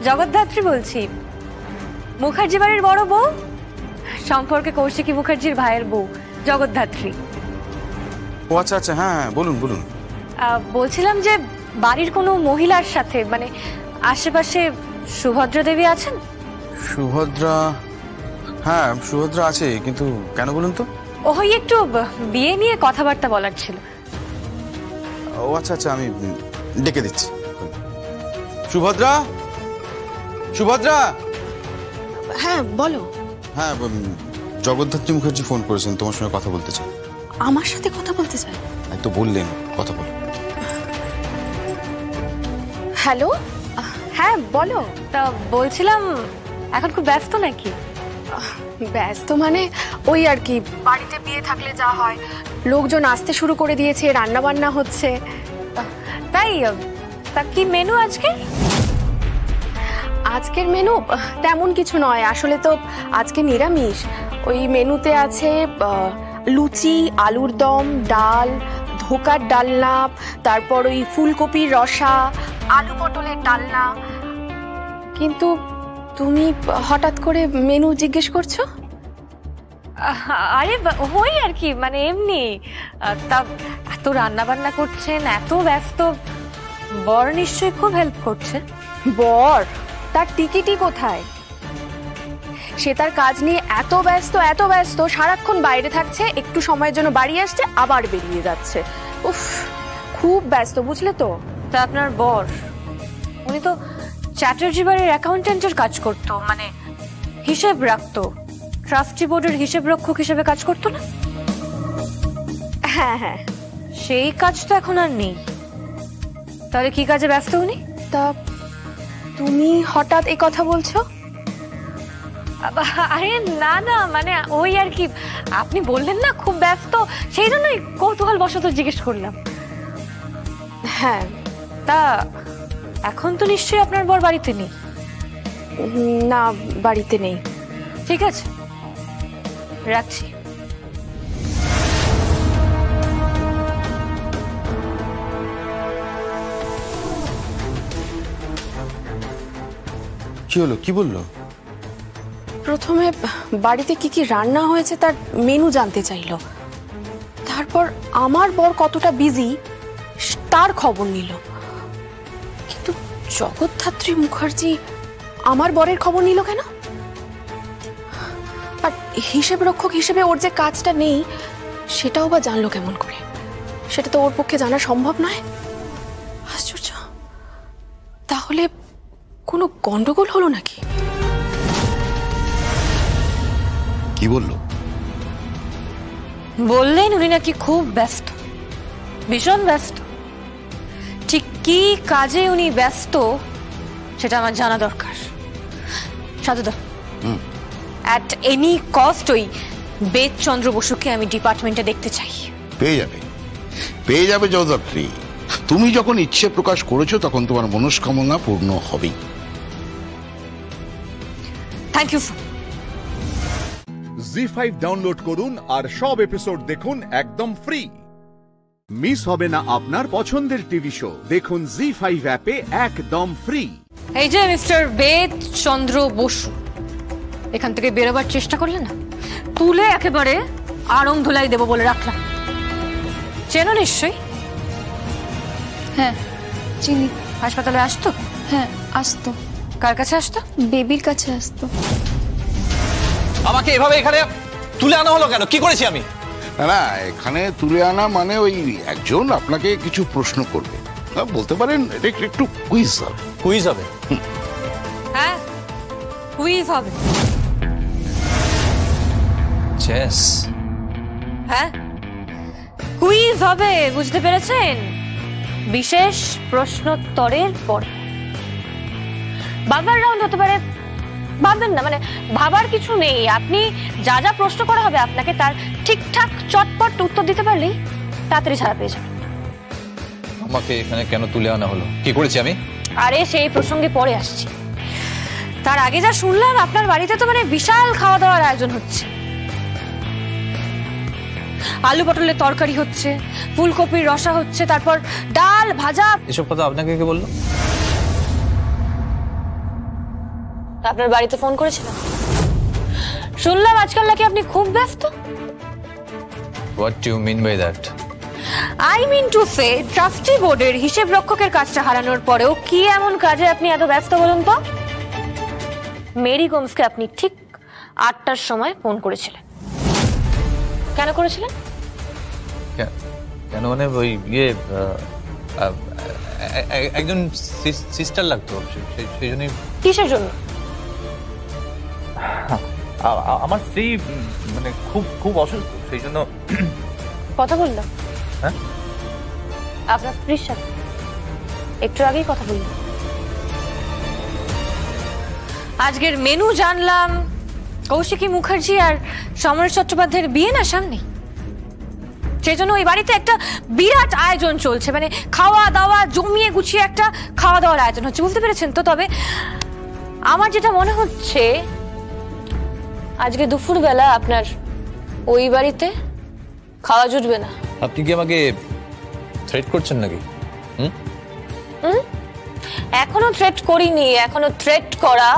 জগদ্ধাত্রী বলছি, মুখার্জি বাড়ির বড় বউ, সম্পর্কে কৌশিকী মুখার্জির ভাইয়ের বউ জগদ্ধাত্রী। ও আচ্ছা আচ্ছা, হ্যাঁ বলুন বলুন। বলছিলাম যে বাড়ির কোনো মহিলার সাথে, মানে আশেপাশে সুভদ্রা দেবী আছেন? সুভদ্রা, হ্যাঁ সুভদ্রা আছে, কিন্তু কেন বলুন তো? ওই একটু বিয়ে নিয়ে কথাবার্তা বলার ছিল। ও আচ্ছা আচ্ছা, আমি ডেকে দিচ্ছি। সুভদ্রা, সুভদ্রা। হ্যাঁ বলো। হ্যাঁ, জগদ্ধাত্রী মুখার্জি ফোন করেছেন, তোমার সঙ্গে কথা বলতে চাই। আমার সাথে কথা বলতে চাই? এই তো বললেন কথা বল। হ্যালো, হ্যাঁ বলো। তা বলছিলাম এখন খুব ব্যস্ত নাকি? ব্যস্ত মানে ওই আর কি, বাড়িতে বিয়ে থাকলে যা হয়, লোকজন আসতে শুরু করে দিয়েছে, রান্না বান্না হচ্ছে। তাই? তা কি মেনু আজকে? আজকের মেনু তেমন কিছু নয়, আসলে তো আজকে নিরামিষ। ওই মেনুতে আছে লুচি, আলুর দম, ডাল, ধোকার ডালনা, তারপর ওই ফুলকপির রসা, আলু পটলের ডালনা। কিন্তু তুমি হঠাৎ করে মেনু জিজ্ঞেস করছো? আরে ওই আর কি, মানে এমনি। তা এত রান্না বান্না করছেন, এত ব্যস্ত, বর নিশ্চয়ই খুব হেল্প করছে। বর? তার টিকিটই কোথায়? সে তার কাজ নিয়ে এত ব্যস্ত, সারাক্ষণ বাইরে থাকছে, একটু সময়ের জন্য বাড়ি আসছে, আবার বেরিয়ে যাচ্ছে। উফ, খুব ব্যস্ত, বুঝলে তো। তা আপনার বর, উনি তো চ্যাটার্জি বাড়ির অ্যাকাউন্টেন্টের কাজ করতো, মানে হিসেব রাখতো, ট্রাস্টি বোর্ডের হিসেব রক্ষক হিসেবে কাজ করতো না? হ্যাঁ হ্যাঁ, সেই কাজ তো এখন আর নেই। তাহলে কি কাজে ব্যস্ত উনি? তা তুমি হঠাৎ এই কথা বলছো? আরে না না, মানে ওই আর কি, আপনি বললেন না খুব ব্যস্ত, সেই জন্যই কৌতূহল বশত জিজ্ঞেস করলাম। হ্যাঁ। তা এখন তো নিশ্চয়ই আপনার বর বাড়িতে নেই? না, বাড়িতে নেই। ঠিক আছে, রাখছি। কি হলো, কি বললো? প্রথমে বাড়িতে কি কি রান্না হয়েছে তার মেনু জানতে চাইলো, তারপর আমার বর কতটা বিজি তার খবর নিল। কিন্তু জগদ্ধাত্রী মুখার্জি আমার বরের খবর নিল কেন? আর হিসেব রক্ষক হিসেবে ওর যে কাজটা নেই সেটাও বা জানলো কেমন করে? সেটা তো ওর পক্ষে জানা সম্ভব নয়। আশ্চর্য, তাহলে কোনো গন্ডগোল হলো নাকি? কি বললো? বললেন উনি নাকি খুব ব্যস্ত, ভীষণ ব্যস্ত। ঠিক কি কাজে উনি ব্যস্ত সেটা আমার জানা দরকার। সাধুদা, অ্যাট এনি কস্ট ওই বেদচন্দ্র বসুকে আমি ডিপার্টমেন্টে দেখতে চাই। পেয়ে যাবে জগদ্ধাত্রী। তুমি যখন ইচ্ছে প্রকাশ করেছো তখন তোমার মনস্কামনা পূর্ণ হবেই। Thank you sir. Zee five download করুন আর সব এপিসোড দেখুন একদম ফ্রি। মিস হবে না আপনার পছন্দের টিভি শো, দেখুন জি5 অ্যাপে একদম ফ্রি। এই যে মিস্টার বেদচন্দ্র বসু, এখান থেকে বেরোবার চেষ্টা করলেন না, তুলে একেবারে আড়ং ধুলাই দেবো বলে রাখলাম। চেনো নিশ্চয়ই? হ্যাঁ চিনি। হাসপাতালে আসতো? হ্যাঁ আসতো। কার কাছে আসতো? বেবির কাছে আসতো। আমাকে এভাবে এখানে তুলে আনা হলো কেন? কি করেছি আমি? না, এখানে তুলে আনা মানে ওই একজন আপনাকে কিছু প্রশ্ন করবে, বলতে পারেন একটু কুইজ হবে। কুইজ হবে? হ্যাঁ কুইজ হবে। চেস? হ্যাঁ কুইজ হবে, বুঝতে পেরেছেন? বিশেষ প্রশ্নোত্তরের পর বাবার রাউন্ড হতে পারে। ভাববেন না, মানে ভাবার কিছু নেই। আপনি যা যা প্রশ্ন করা হবে আপনাকে তার ঠিকঠাক চটপট উত্তর দিতে পারলেই তাড়াতাড়ি ছাড়া পেয়ে যাবেন। আমাকে এখানে কেন তুলে আনা হলো? কি করেছি আমি? আরে সেই প্রসঙ্গে পরে আসছি। তার আগে যা শুনলাম আপনার বাড়িতে তো মানে বিশাল খাওয়া দাওয়ার আয়োজন হচ্ছে। আলু পটলের তরকারি হচ্ছে, ফুলকপির রসা হচ্ছে, তারপর ডাল ভাজা। এসব কথা আপনাকে কে বললো? আপনার বাড়িতে ফোন করেছিলাম, শুনলাম আজকাল নাকি আপনি খুব ব্যস্ত। What do you mean by that? I mean to say, trustee বোর্ডের হিসেব রক্ষকের কাজটা হারানোর পরেও কি এমন কাজে আপনি এত ব্যস্ত বলুন তো? মেরি গোমসকে আপনি ঠিক 8টার সময় ফোন করেছিলেন। কেন করেছিলেন? কেন মানে ওই একজন সিস্টার লাগতো, সেই জন্যই। কিসের জন্য? আমার স্ত্রী মানে খুব খুব অসুস্থ, সেই জন্য। কথা বললাম? হ্যাঁ আপনার স্ত্রীর সাথে একটু আগেই কথা বললাম। আজকের মেনু জানলাম কৌশিকী মুখার্জি আর সমরেশ চট্টোপাধ্যায়ের বিয়ে না সামনে, সেই জন্য ওই বাড়িতে একটা বিরাট আয়োজন চলছে, মানে খাওয়া দাওয়া জমিয়ে গুছিয়ে একটা খাওয়া দাওয়ার আয়োজন হচ্ছে, বুঝতে পেরেছেন তো? তবে আমার যেটা মনে হচ্ছে আজকে দুপুরবেলা আপনার ওই বাড়িতে খাওয়া জুটবে না। আপনি কি আমাকে থ্রেট করছেন নাকি? এখনো থ্রেট করিনি, এখনো থ্রেট করা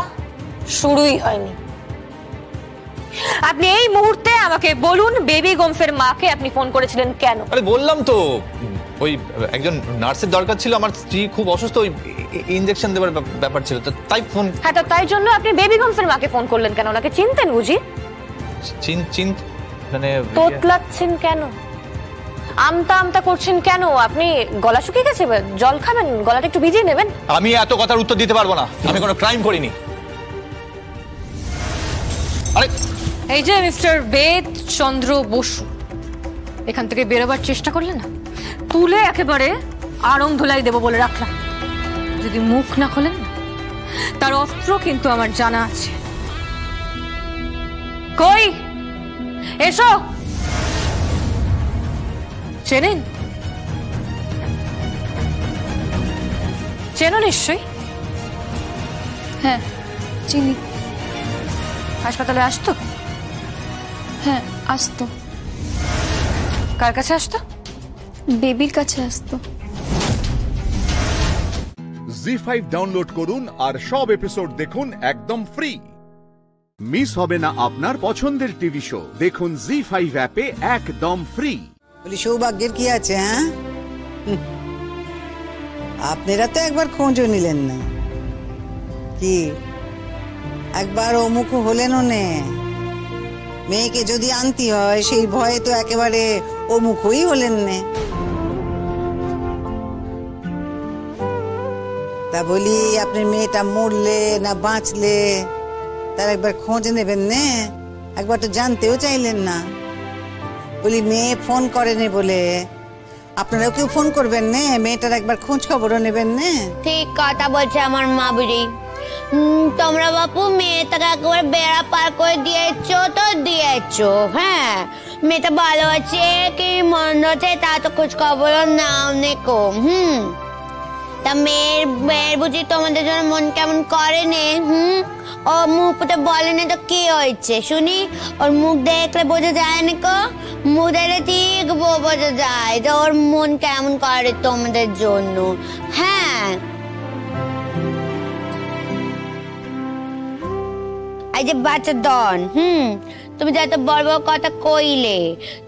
শুরুই হয়নি। আপনি এই মুহূর্তে আমাকে বলুন বেবি গোমসের মাকে আপনি ফোন করেছিলেন কেন? আরে বললাম তো, ওই একজন নার্সের দরকার ছিল, আমার স্ত্রী খুব অসুস্থ, ওই ইনজেকশন দেওয়ার ব্যাপার ছিল, তাই ফোন। হ্যাঁ, তো তাই জন্য আপনি বেবি গোমসের মাকে ফোন করলেন কেন? ওনাকে চিনতেন বুঝি? মানে তোতলাচ্ছেন কেন? আমতা আমতা করছেন কেন? আপনি গলা শুকিয়ে গেছে, জল খাবেন, গলাটা একটু ভিজিয়ে নেবেন। আমি এত কথার উত্তর দিতে পারবো না, আমি কোনো ক্রাইম করিনি। আরে এই যে মিস্টার বেদচন্দ্র বসু, এখান থেকে বেরোবার চেষ্টা করলেন না, তুলে একেবারে আড়ং ধুলাই দেবো বলে রাখলাম। যদি মুখ না খোলেন না, তার অস্ত্র কিন্তু আমার জানা আছে। কই এসো। চেনেন? চেনো নিশ্চয়ই? হ্যাঁ চিনি। হাসপাতালে আসতো? হ্যাঁ আসতো। কার কাছে আসতো? বেবির কাছে আসতো। জি5 ডাউনলোড করুন আর সব এপিসোড দেখুন একদম ফ্রি। মিস হবে না আপনার পছন্দের টিভি শো, দেখুন জি5 অ্যাপে একদম ফ্রি। বলি সৌভাগ্যের কি আছে? হ্যাঁ, আপনারা তো একবার খোঁজও নিলেন না। কি একবার অমুখ হলেন নে? মেয়েকে যদি আনতে হয় সেই ভয়ে তো একেবারে অমুখই হলেন নে। তা বলি আপনার মেয়েটা মরলে না বাঁচলে তার একবার খোঁজ নেবেন নে? একবার তো জানতেও চাইলেন না। বলি মেয়ে ফোন করেনি বলে আপনারাও কেউ ফোন করবেন নে? মেয়েটার একবার খোঁজ খবরও নেবেন নে? ঠিক কথা বলছে আমার মা বুড়ি। তোমরা বাপু মেয়েটাকে একেবারে বেড়া পার করে দিয়েছো তো দিয়েছো। হ্যাঁ, মেয়েটা ভালো আছে কি মন্দ আছে তা তো খোঁজ খবর নাও নেকো। তা মেয়ের বুঝি তোমাদের জন্য মন কেমন করে নে? ও মুখ পুতে বলে না তো কি হয়েছে শুনি? ওর মুখ দেখলে বোঝা যায় না কো? মুখ দেখলে ঠিক বোঝা যায় যে ওর মন কেমন করে তোমাদের জন্য। হ্যাঁ, এই যে বাচ্চা দন, তুমি যত বড় বড় কথা কইলে,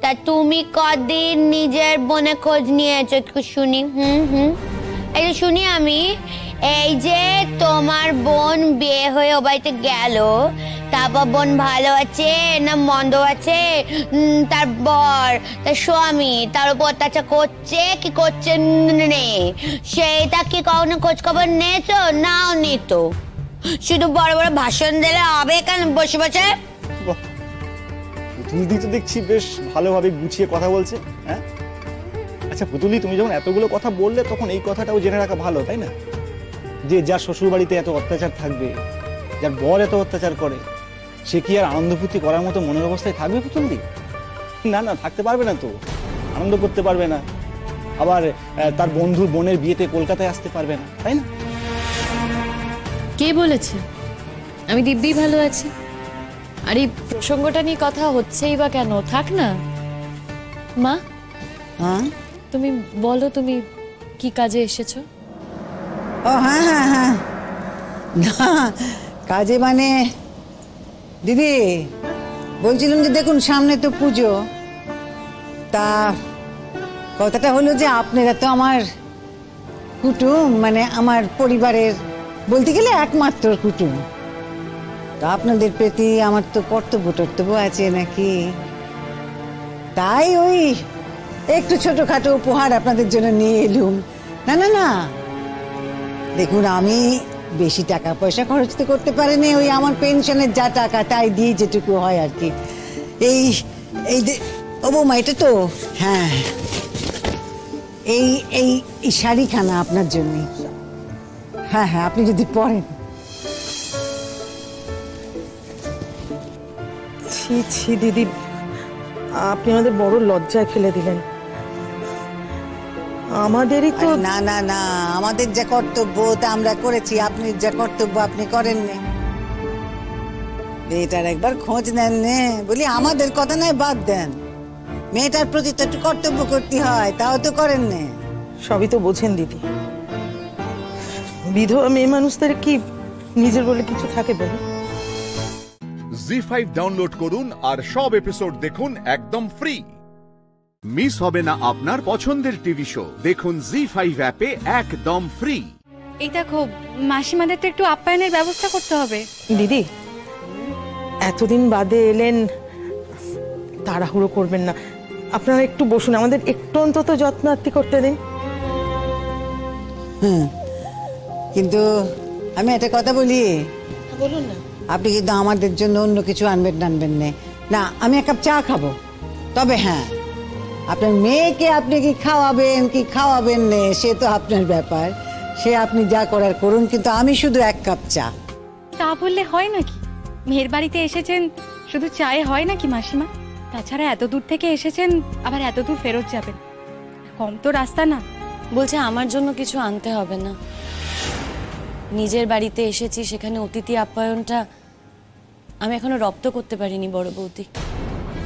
তা তুমি কদিন নিজের বোনের খোঁজ নিয়েছো একটু শুনি? এই যে শুনি আমি, এই যে তোমার বোন বিয়ে হয়ে ও বাড়িতে গেল, তারপর বোন ভালো আছে না মন্দ আছে, তার বর তার স্বামী তার উপর অত্যাচার করছে কি করছে নে, সেটা কি কখনো খোঁজ খবর নিয়েছো? নাও নিত, শুধু বড় বড় ভাষণ দিলে হবে কেন বসে বসে? পুতুলদি তো দেখছি বেশ ভালোভাবে গুছিয়ে কথা বলছে। হ্যাঁ, আচ্ছা পুতুলি, তুমি যখন এতগুলো কথা বললে তখন এই কথাটাও জেনে রাখা ভালো, তাই না? যে যার শ্বশুর বাড়িতে এত অত্যাচার থাকবে, যার বর এত অত্যাচার করে, সে কি আর আনন্দ ফুর্তি করার মতো মনের অবস্থায় থাকবে পুতুলদি? না না, থাকতে পারবে না তো, আনন্দ করতে পারবে না, আবার তার বন্ধুর বোনের বিয়েতে কলকাতায় আসতে পারবে না, তাই না? কে বলেছে? আমি দিব্যি ভালো আছি। আর এই প্রসঙ্গটা নিয়ে কথা হচ্ছেই বা কেন? থাক না মা। তুমি বলো, তুমি কি কাজে এসেছো? ও হ্যাঁ হ্যাঁ হ্যাঁ, না কাজে মানে দিদি বলছিলাম যে দেখুন সামনে তো পুজো, তা কথাটা হলো যে আপনারা তো আমার কুটুম, মানে আমার পরিবারের বলতে গেলে একমাত্র কুটুম, তা আপনাদের প্রতি আমার তো কর্তব্য আছে নাকি, তাই ওই একটু ছোটখাটো উপহার আপনাদের জন্য নিয়ে এলুম। না না না, দেখুন আমি বেশি টাকা পয়সা খরচ তো করতে পারিনি, ওই আমার পেনশনের যা টাকা তাই দিয়ে যেটুকু হয় আর কি। এই এই ও বৌমা, এটা তো হ্যাঁ, এই এই শাড়িখানা আপনার জন্য। হ্যাঁ হ্যাঁ, আপনি যদি পরেন। ছি ছি দিদি, আপনি আমাদের বড় লজ্জায় ফেলে দিলেন। আমাদেরই তো। না না না, আমাদের যা কর্তব্য তা আমরা করেছি, আপনি যা কর্তব্য আপনি করেননি। মেয়েটার একবার খোঁজ নেন নে বলি, আমাদের কথা নয় বাদ দেন, মেয়েটার প্রতি তো একটু কর্তব্য করতে হয়, তাও তো করেন নে। সবই তো বোঝেন দিদি, বিধবা মেয়ে মানুষদের কি নিজের বলে কিছু থাকে বলে? জি5 ডাউনলোড করুন আর সব এপিসোড দেখুন একদম ফ্রি। মিস হবে না আপনার পছন্দের টিভি শো, দেখুন জি5 অ্যাপে একদম ফ্রি। এই দেখো, মাসিমাদের তো একটু আপ্যায়নের ব্যবস্থা করতে হবে। দিদি এতদিন বাদে এলেন, তাড়াহুড়ো করবেন না, আপনারা একটু বসুন, আমাদের একটু অন্তত যত্ন আত্তি করতে দিন। কিন্তু আমি একটা কথা বলি, বলুন না। আপনি কিন্তু আমাদের জন্য অন্য কিছু আনবেন না, আমি এক কাপ চা খাবো, তবে হ্যাঁ আপনার মেয়েকে আপনি কি খাওয়াবেন না সে তো আপনার ব্যাপার, সে আপনি যা করার করুন, কিন্তু আমি শুধু এক কাপ চা। তা বললে হয় নাকি? মেয়ের বাড়িতে এসেছেন, শুধু চায়ে হয় নাকি মাসিমা? তাছাড়া এত দূর থেকে এসেছেন, আবার এত দূর ফেরত যাবেন, কম তো রাস্তা না। বলছে আমার জন্য কিছু আনতে হবে না, নিজের বাড়িতে এসেছি, সেখানে অতিথি আপ্যায়নটা আমি এখনো রপ্ত করতে পারিনি বড় বৌদি।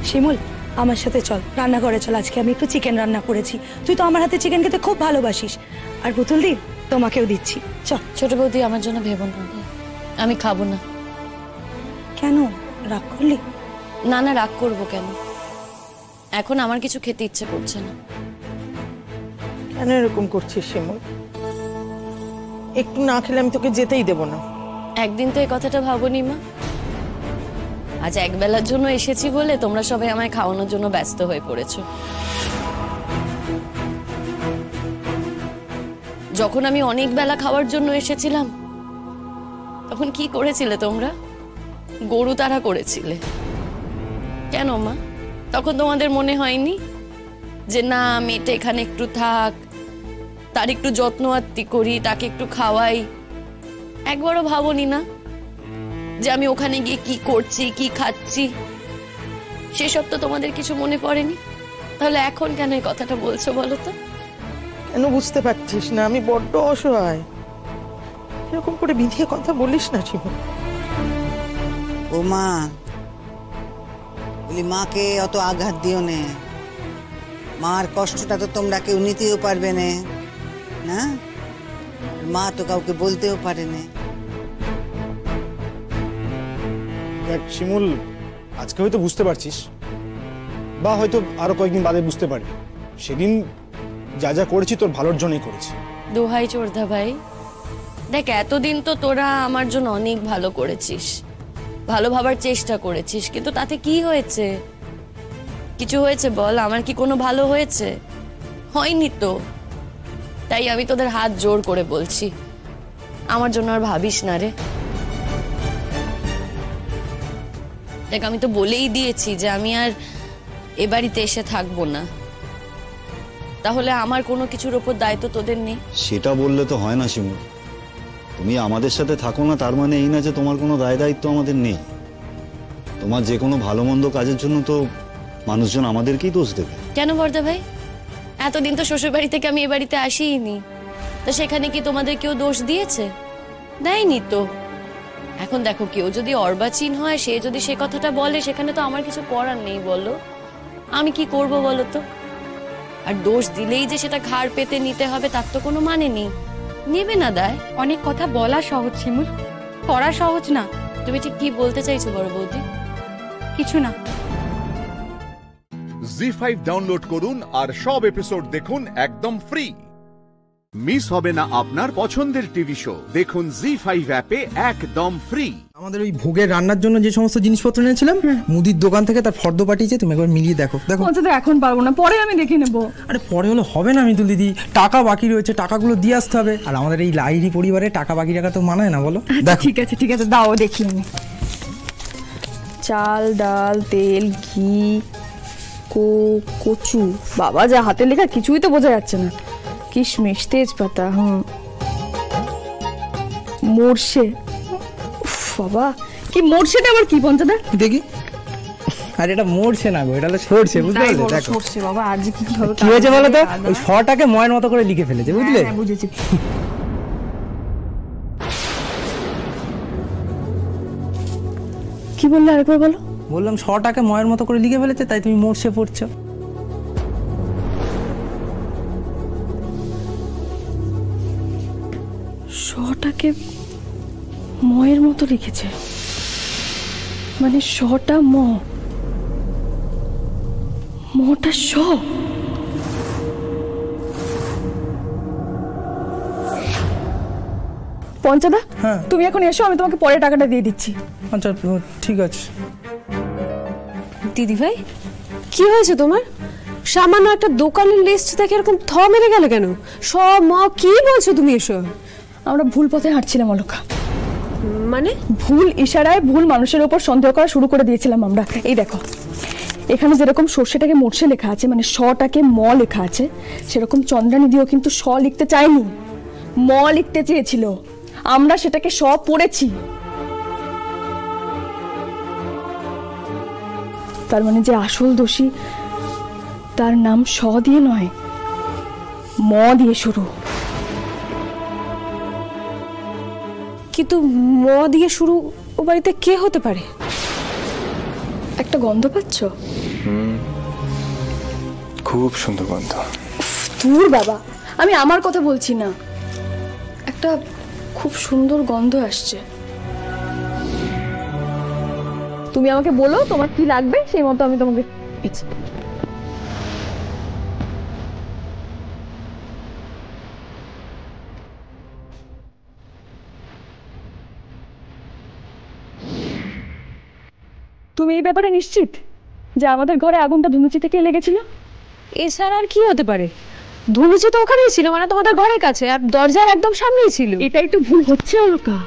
শিমুল, আমার সাথে চল, রান্নাঘরে চল, আজকে আমি একটু চিকেন রান্না করেছি, তুই তো আমার হাতে চিকেন খেতে খুব ভালোবাসিস, আর পুতুল দি তোমাকেও দিচ্ছি, চল। ছোট বৌদি আমার জন্য ভেবো না, আমি খাবো না। কেন রাগ করলি? না না, রাগ করবো কেন, এখন আমার কিছু খেতে ইচ্ছে করছে না। কেন এরকম করছিস শিমুল? একটু না খেলে আমি তোকে যেতেই দেব না। একদিন তো এই কথাটা ভাবোনি মা, আজ একবেলার জন্য এসেছি বলে তোমরা সবাই আমায় খাওয়ানোর জন্য ব্যস্ত হয়ে পড়েছো। যখন আমি অনেক বেলা খাওয়ার জন্য এসেছিলাম তখন কি করেছিলে তোমরা? গরু তাড়া করেছিলে। কেন মা, তখন তোমাদের মনে হয়নি যে না মেয়েটা এখানে একটু থাক, তার একটু যত্ন আত্তি করি, তাকে একটু খাওয়াই? একবারও ভাবোনি না যে আমি ওখানে গিয়ে কি করছি, কি খাচ্ছি, সেসব তো তোমাদের কিছু মনে পড়েনি? তাহলে এখন কেন এই কথাটা বলছো বলো তো? কেন বুঝতে পারছিস না? আমি বড্ড অসহায়। এরকম করে বিধিয়ে কথা বলিস না শিমুল। ও মা, বলি মাকে অত আঘাত দিও নে। মার কষ্টটা তো তোমরা কেউ নিতেও পারবে না, মা তো কাউকে বলতেও পারে না। দেখ শিমুল, আজকে হয়তো বুঝতে পারছিস, বা হয়তো আরো কয়েকদিন বাদে বুঝতে পারবি। সেদিন যা যা করেছি তোর ভালোর জন্যই করেছি। দোহাই চোরদা ভাই, দেখ এতদিন তো তোরা আমার জন্য অনেক ভালো করেছিস, ভালো ভাবার চেষ্টা করেছিস, কিন্তু তাতে কি হয়েছে? কিছু হয়েছে বল? আমার কি কোনো ভালো হয়েছে? হয়নি তো। তাই আমি তোদের হাত জোর করে বলছি, আমার জন্য আর ভাবিস না রে। দেখ আমি তো বলেই দিয়েছি যে আমি আর এ বাড়িতে এসে থাকবো না, তাহলে আমার কোনো কিছুর ওপর দায়িত্ব তোদের নেই? সেটা বললে তো হয় না শিমুল। তুমি আমাদের সাথে থাকো না তার মানে এই না যে তোমার কোনো দায় দায়িত্ব আমাদের নেই। তোমার যে কোনো ভালো মন্দ কাজের জন্য তো মানুষজন আমাদেরকেই দোষ দেবে। কেন বর্দা ভাই? এতদিন তো শ্বশুর বাড়ি থেকে আমি এ বাড়িতে আসিনি, তো সেখানে কি তোমাদের কেউ দোষ দিয়েছে? দেয়নি তো। এখন দেখো কেউ যদি অর্বাচীন হয়, সে যদি সে কথাটা বলে, সেখানে তো আমার কিছু করার নেই। বলো আমি কি করব বলো তো? আর দোষ দিলেই যে সেটা ঘাড় পেতে নিতে হবে তার তো কোনো মানে নেই। নেবে না দায়। অনেক কথা বলা সহজ শিমুল, করা সহজ না। তুমি ঠিক কি বলতে চাইছো বড় বৌদি? কিছু না। জি5 ডাউনলোড করুন আর সব এপিসোড দেখুন একদম ফ্রি। মিস হবে না আপনার পছন্দের টিভি শো, দেখুন জি5 অ্যাপে একদম ফ্রি। আমাদের ওই ভোগের রান্নার জন্য যে সমস্ত জিনিসপত্র এনেছিলাম মুদির দোকান থেকে, তার ফর্দ পাঠিয়েছে, তুমি একবার মিলিয়ে দেখো। দেখো এখন পারবো না, পরে আমি দেখে নেবো। আরে পরে হলে হবে না মিতুল দিদি, টাকা বাকি রয়েছে, টাকাগুলো দিয়ে আসতে হবে। আর আমাদের এই লাইরি পরিবারে টাকা বাকি রাখা তো মানায় না, বলো? ঠিক আছে ঠিক আছে, দাও দেখি আমি। চাল, ডাল, তেল, ঘি, কচু, বাবা যা হাতে লেখা কিছুই তো বোঝা যাচ্ছে না। কিশমিশ, তেজপাতা, মোরসে, বাবা কি মোরসেটা আবার কি পঞ্চাদা? দেখি। আর এটা মোরসে না গো, এটা হলো সরষে, বুঝতে পারলে? দেখো সরষে। বাবা আজ কি হবে? কি হয়েছে বলো তো? ওই শটাকে ময়ের মতো করে লিখে ফেলেছে, বুঝলে? হ্যাঁ বুঝেছি। কি বললে আরেকবার বলো? বললাম শটাকে ময়ের মতো করে লিখে ফেলেছে, তাই তুমি মোরসে পড়ছো। শটাকে ময়ের মতো লিখেছে, মানে শটা মটা শ। পঞ্চাদা, তুমি এখন এসো, আমি তোমাকে পরে টাকাটা দিয়ে দিচ্ছি। আচ্ছা ঠিক আছে। দিদি ভাই কি হয়েছে তোমার? সামান্য একটা দোকানের লিস্ট দেখে এরকম থ মেরে গেল কেন? কি বলছো তুমি এসব? আমরা ভুল পথে হাঁটছিলাম অলকা। মানে? ভুল ইশারায় ভুল মানুষের উপর সন্দেহ করা শুরু করে দিয়েছিলাম আমরা। এই দেখো, এখানে যেরকম সর্ষেটাকে মোরসে লেখা আছে, মানে শটাকে ম লেখা আছে, সেরকম চন্দ্রানিধিও কিন্তু স লিখতে চায়নি, ম লিখতে চেয়েছিল। আমরা সেটাকে স পড়েছি। তার মানে যে আসল দোষী, তার নাম স দিয়ে নয়, ম দিয়ে শুরু। কিন্তু ম দিয়ে শুরু ও বাড়িতে কে হতে পারে? একটা গন্ধ পাচ্ছ? খুব সুন্দর গন্ধ। দূর বাবা, আমি আমার কথা বলছি না, একটা খুব সুন্দর গন্ধ আসছে। তুমি আমাকে বলো তোমার কি লাগবে, সেই মতো আমি তোমাকে। তুমি এই ব্যাপারে নিশ্চিত যে আমাদের ঘরে আগুনটা ধুনুচি থেকে লেগেছিল? এছাড়া আর কি হতে পারে? ধুনুচি তো ওখানেই ছিল, মানে তোমাদের ঘরের কাছে, আর দরজার একদম সামনেই ছিল। এটা একটু ভুল হচ্ছে অলকা,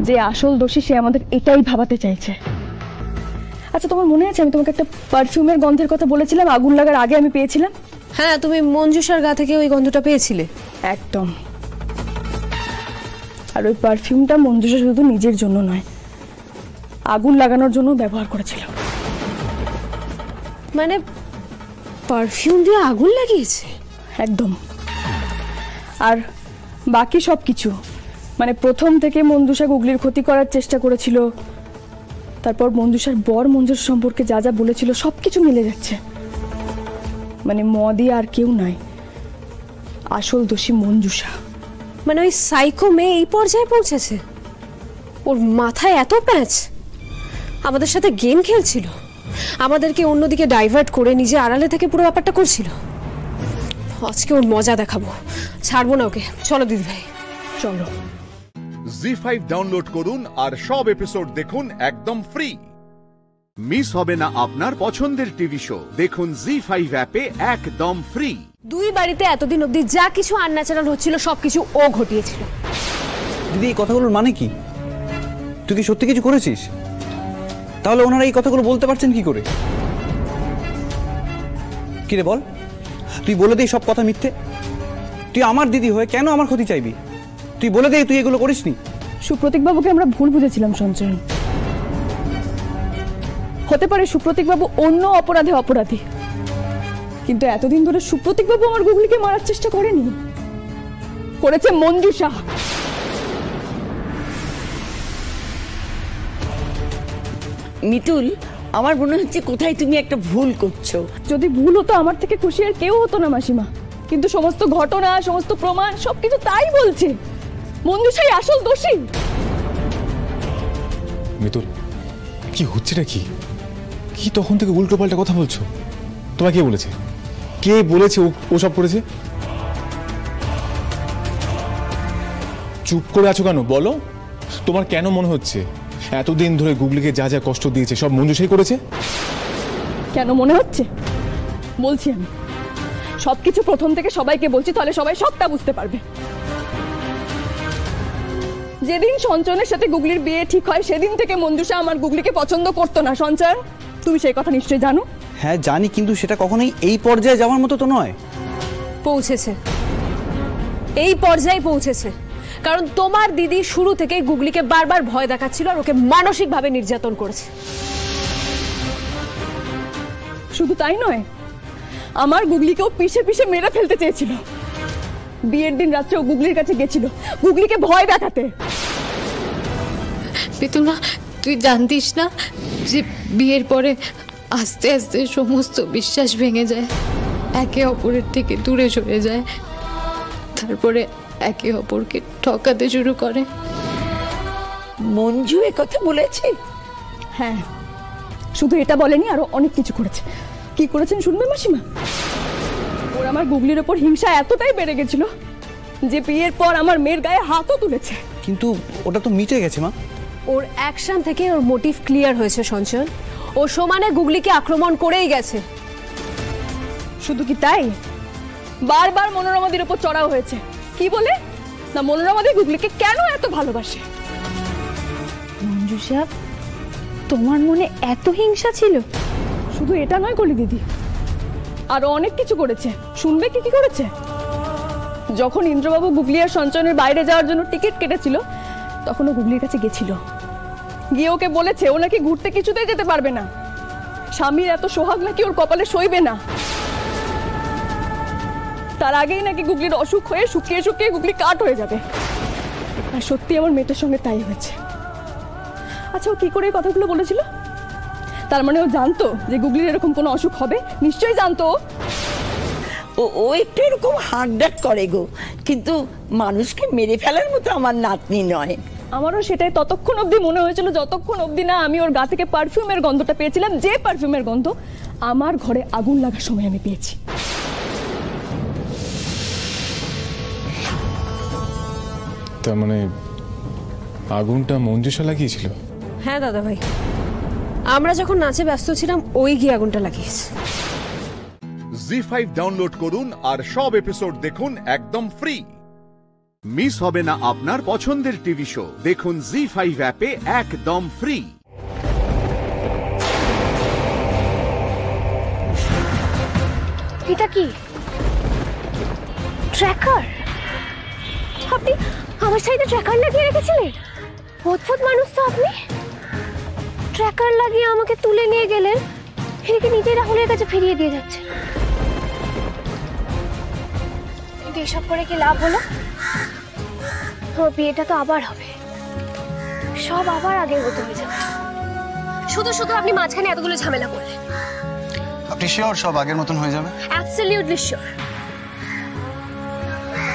যে আসল দোষী সে আমাদের এটাই ভাবাতে চাইছে। আচ্ছা তোমার মনে আছে আমি তোমাকে একটা পারফিউমের গন্ধের কথা বলেছিলাম, আগুন লাগার আগে আমি পেয়েছিলাম? হ্যাঁ, তুমি মঞ্জুষার গা থেকে ওই গন্ধটা পেয়েছিলে। একদম। আর ওই পারফিউমটা মঞ্জুষা শুধু নিজের জন্য নয়, আগুন লাগানোর জন্য ব্যবহার করেছিল। মানে পারফিউম দিয়ে আগুন লাগিয়েছে? একদম। আর বাকি সব কিছু, মানে প্রথম থেকে মঞ্জুষা গুগলির ক্ষতি করার চেষ্টা করেছিল, তারপর মঞ্জুষার বর মঞ্জুষা সম্পর্কে যা যা বলেছিল সব কিছু মিলে যাচ্ছে। মানে মদি আর কেউ নাই, আসল দোষী মঞ্জুষা। মানে ওই সাইকো মেয়ে এই পর্যায়ে পৌঁছেছে? ওর মাথায় এত প্যাঁচ? আমাদের সাথে গেম খেলছিল, আমাদেরকে অন্যদিকে ডাইভার্ট করে নিজে আড়ালে থেকে পুরো ব্যাপারটা করছিল। আজকে ওর মজা দেখাবো, ছাড়বো না ওকে। চলো দিদি ভাই, চলো। জি5 ডাউনলোড করুন আর সব এপিসোড দেখুন একদম ফ্রি। মিস হবে না আপনার পছন্দের টিভি শো, দেখুন জি5 অ্যাপে একদম ফ্রি। দুই বাড়িতে এতদিন অবধি যা কিছু আনন্যাচারাল হচ্ছিল সবকিছু ও ঘটিয়েছিল। দিদি এই কথাগুলোর মানে কি? তুই কি সত্যি কিছু করেছিস? তাহলে ওনারা এই কথাগুলো বলতে পারছেন কি করে? কি রে বল, তুই বলে দে সব কথা মিথ্যে। তুই আমার দিদি হয়ে কেন আমার ক্ষতি চাইবি? তুই বলে দে তুই এগুলো করিসনি। সুপ্রতীক বাবুকে আমরা ভুল বুঝেছিলাম সঞ্চয়ন। হতে পারে সুপ্রতীক বাবু অন্য অপরাধে অপরাধী, কিন্তু এতদিন ধরে সুপ্রতীক বাবু আমার গুগলিকে মারার চেষ্টা করেনি, করেছে মঞ্জুষা। মিতুল, আমার মনে হচ্ছে কোথায় তুমি একটা ভুল করছো। যদি ভুল হতো আমার থেকে খুশি আর কেউ হতো না মাসিমা, কিন্তু সমস্ত ঘটনা, সমস্ত প্রমাণ সবকিছু তাই বলছে মঞ্জুষাই আসল দোষী। মিতুল, কি হচ্ছেটা কি? কি তখন থেকে উল্টো পাল্টা কথা বলছো? তোমায় কে বলেছে? কে বলেছে ও সব করেছে? চুপ করে আছো কেন বলো? তোমার কেন মনে হচ্ছে এতদিন ধরে গুগলিকে যা যা কষ্ট দিয়েছে সব মঞ্জুষাই করেছে? কেন মনে হচ্ছে বলছি আমি, সবকিছু প্রথম থেকে সবাইকে বলছি, তাহলে সবাই সবটা বুঝতে পারবে। যেদিন সঞ্চয়নের সাথে গুগলির বিয়ে ঠিক হয় সেদিন থেকে মঞ্জুষা আমার গুগলিকে পছন্দ করতো না। সঞ্চয়ন, তুমি সেই কথা নিশ্চয়ই জানো। হ্যাঁ জানি, কিন্তু সেটা কখনোই এই পর্যায়ে যাওয়ার মতো তো নয়। পৌঁছেছে, এই পর্যায়ে পৌঁছেছে কারণ তোমার দিদি শুরু থেকে গুগলিকে বারবার ভয় দেখাচ্ছিল আর ওকে মানসিকভাবে নির্যাতন করেছে। শুধু তাই নয়, আমার গুগলিকেও পিষে পিষে মেরে ফেলতে চেয়েছিল। বিয়ের দিন রাত্রে ও গুগলির কাছে গেছিল গুগলিকে ভয় দেখাতে। পিতুলা, তুই জানতিস না যে বিয়ের পরে আস্তে আস্তে সমস্ত বিশ্বাস ভেঙে যায়, একে অপরের থেকে দূরে সরে যায়, তারপরে একে অপরকে ঠকাতে শুরু করে। মঞ্জু এ কথা বলেছে? হ্যাঁ, শুধু এটা বলেনি, আরো অনেক কিছু করেছে। কি করেছেন শুনবে মাসিমা? ওর আমার গুগলির ওপর হিংসা এতটাই বেড়ে গেছিল যে বিয়ের পর আমার মেয়ের গায়ে হাতও তুলেছে। কিন্তু ওটা তো মিটে গেছে মা। ওর অ্যাকশন থেকে ওর মোটিভ ক্লিয়ার হয়েছে সঞ্চয়ন। ও সমানে গুগলিকে আক্রমণ করেই গেছে। শুধু কি তাই, বারবার মনোরমাদির উপর চড়াও হয়েছে। কি বলে না, মনোরমাদি গুগলিকে কেন এত ভালোবাসে। মঞ্জুষা, তোমার মনে এত হিংসা ছিল? শুধু এটা নয় কলি দিদি, আরো অনেক কিছু করেছে। শুনবে কি কি করেছে? যখন ইন্দ্রবাবু গুগলি আর সঞ্চয়নের বাইরে যাওয়ার জন্য টিকিট কেটেছিল তখন ও গুগলির কাছে গেছিল, গিয়ে ওকে বলেছে ও নাকি ঘুরতে কিছুতেই যেতে পারবে না, স্বামীর এত সোহাগ নাকি ওর কপালে সইবে না। তার আগেই নাকি গুগলির অসুখ হয়ে শুকিয়ে শুকিয়ে গুগলি কাঠ হয়ে যাবে। আর সত্যি আমার মেয়েটার সঙ্গে তাই হয়েছে। আচ্ছা, ও কি করে এই কথাগুলো বলেছিল? তার মানে ও জানতো যে গুগলির এরকম কোনো অসুখ হবে? নিশ্চয়ই জানতো। ও একটু এরকম হাঁকডাক করে গো, কিন্তু মানুষকে মেরে ফেলার মতো আমার নাতনি নয়। আমারও সেটাই ততক্ষণ অবধি মনে হয়েছিল যতক্ষণ অবধি না আমি ওর গা থেকে পারফিউমের গন্ধটা পেয়েছিলাম, যে পারফিউমের গন্ধ আমার ঘরে আগুন লাগার সময় আমি পেয়েছি। তার মানে আগুনটা মঞ্জুষা লাগিয়েছিল? হ্যাঁ দাদা ভাই, আমরা যখন নাচে ব্যস্ত ছিলাম ওই গিয়ে আগুনটা লাগিয়েছে। জি5 ডাউনলোড করুন আর সব এপিসোড দেখুন একদম ফ্রি। মিস হবে না আপনার পছন্দের টিভি শো, দেখুন জি5 অ্যাপে একদম ফ্রি। এটা কি ট্র্যাকার? আপনি আমার সাথে ট্র্যাকার লাগিয়ে রেখেছিলেন? অদ্ভুত মানুষ তো আপনি। ট্র্যাকার লাগিয়ে আমাকে তুলে নিয়ে গেলেন, এদিকে নিজে রাহুলের কাছে ফিরিয়ে দিয়ে যাচ্ছে। কিন্তু এসব করে কি লাভ হলো? আমার বিয়েটা তো আবার হবে, সব আবার আগের মতো হয়ে যাবে। শুধু শুধু আপনি মাঝখানে এতগুলো ঝামেলা করলেন। আপনি শিওর সব আগের মতন হয়ে যাবে? Absolutely sure.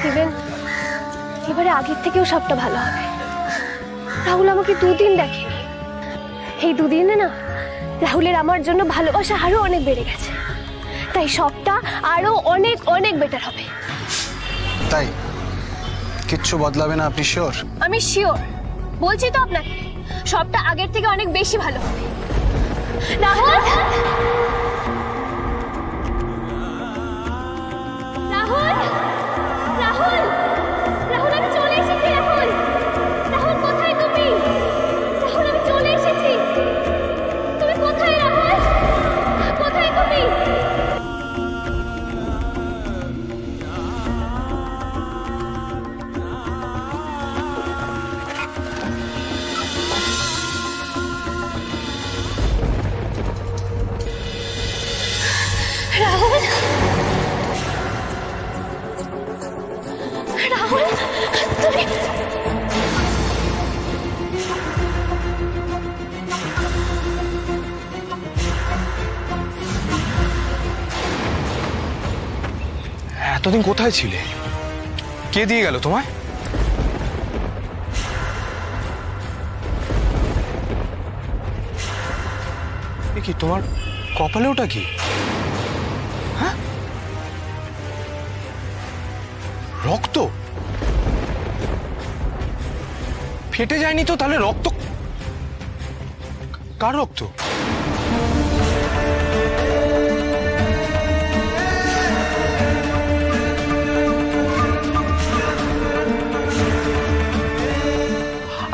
ইভেন এবারে আগের থেকেও সবটা ভালো হবে। রাহুল আমাকে 2 দিন দেখেনি, এই 2 দিনে না রাহুলের আমার জন্য ভালোবাসা আরো অনেক বেড়ে গেছে। তাই সবটা আরো অনেক অনেক বেটার হবে। তাই কিচ্ছু বদলাবে না? আপনি শিওর? আমি শিওর, বলছি তো আপনাকে, সবটা আগের থেকে অনেক বেশি ভালো হবে। রাহুল, রাহুল, রাহুল, রাহুল, আমি চলে এসেছি। রাহুল, রাহুল কোথায় তুমি? রাহুল, আমি চলে এসেছি। তুমি কোথায় রাহুল? কোথায় তুমি? রাহুল, রাহুল, তুমি এতদিন কোথায় ছিলে? কে দিয়ে গেল তোমায়? কি তোমার কপালে ওটা কি? হ্যাঁ, রক্ত ফেটে যায়নি তো? তাহলে রক্ত কার রক্ত?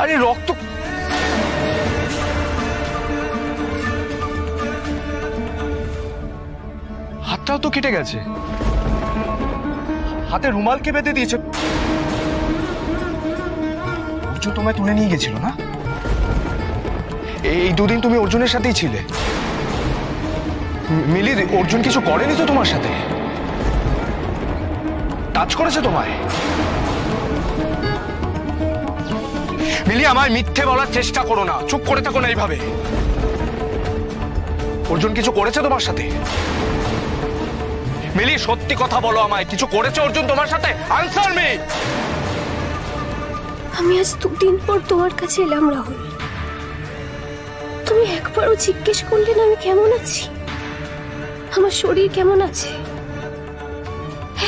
আরে রক্ত হাতটাও তো কেটে গেছে, হাতে রুমাল কে বেঁধে দিয়েছে? অর্জুন তোমায় তুলে নিয়ে গেছিল না? এই 2 দিন তুমি অর্জুনের সাথেই ছিলে। মিলি, অর্জুন কিছু করেনি তো তোমার সাথে? টাচ করেছে তোমায়? মিলি, আমায় মিথ্যে বলার চেষ্টা করো না, চুপ করে থাকো না এইভাবে। অর্জুন কিছু করেছে তোমার সাথে? মিলি, সত্যি কথা বলো আমায়, কিছু করেছে অর্জুন তোমার সাথে? Answer me. আমি আজ 2 দিন পর তোমার কাছে এলাম রাহুল। তুমি একবারও জিজ্ঞেস করলে না আমি কেমন আছি, আমার শরীর কেমন আছে?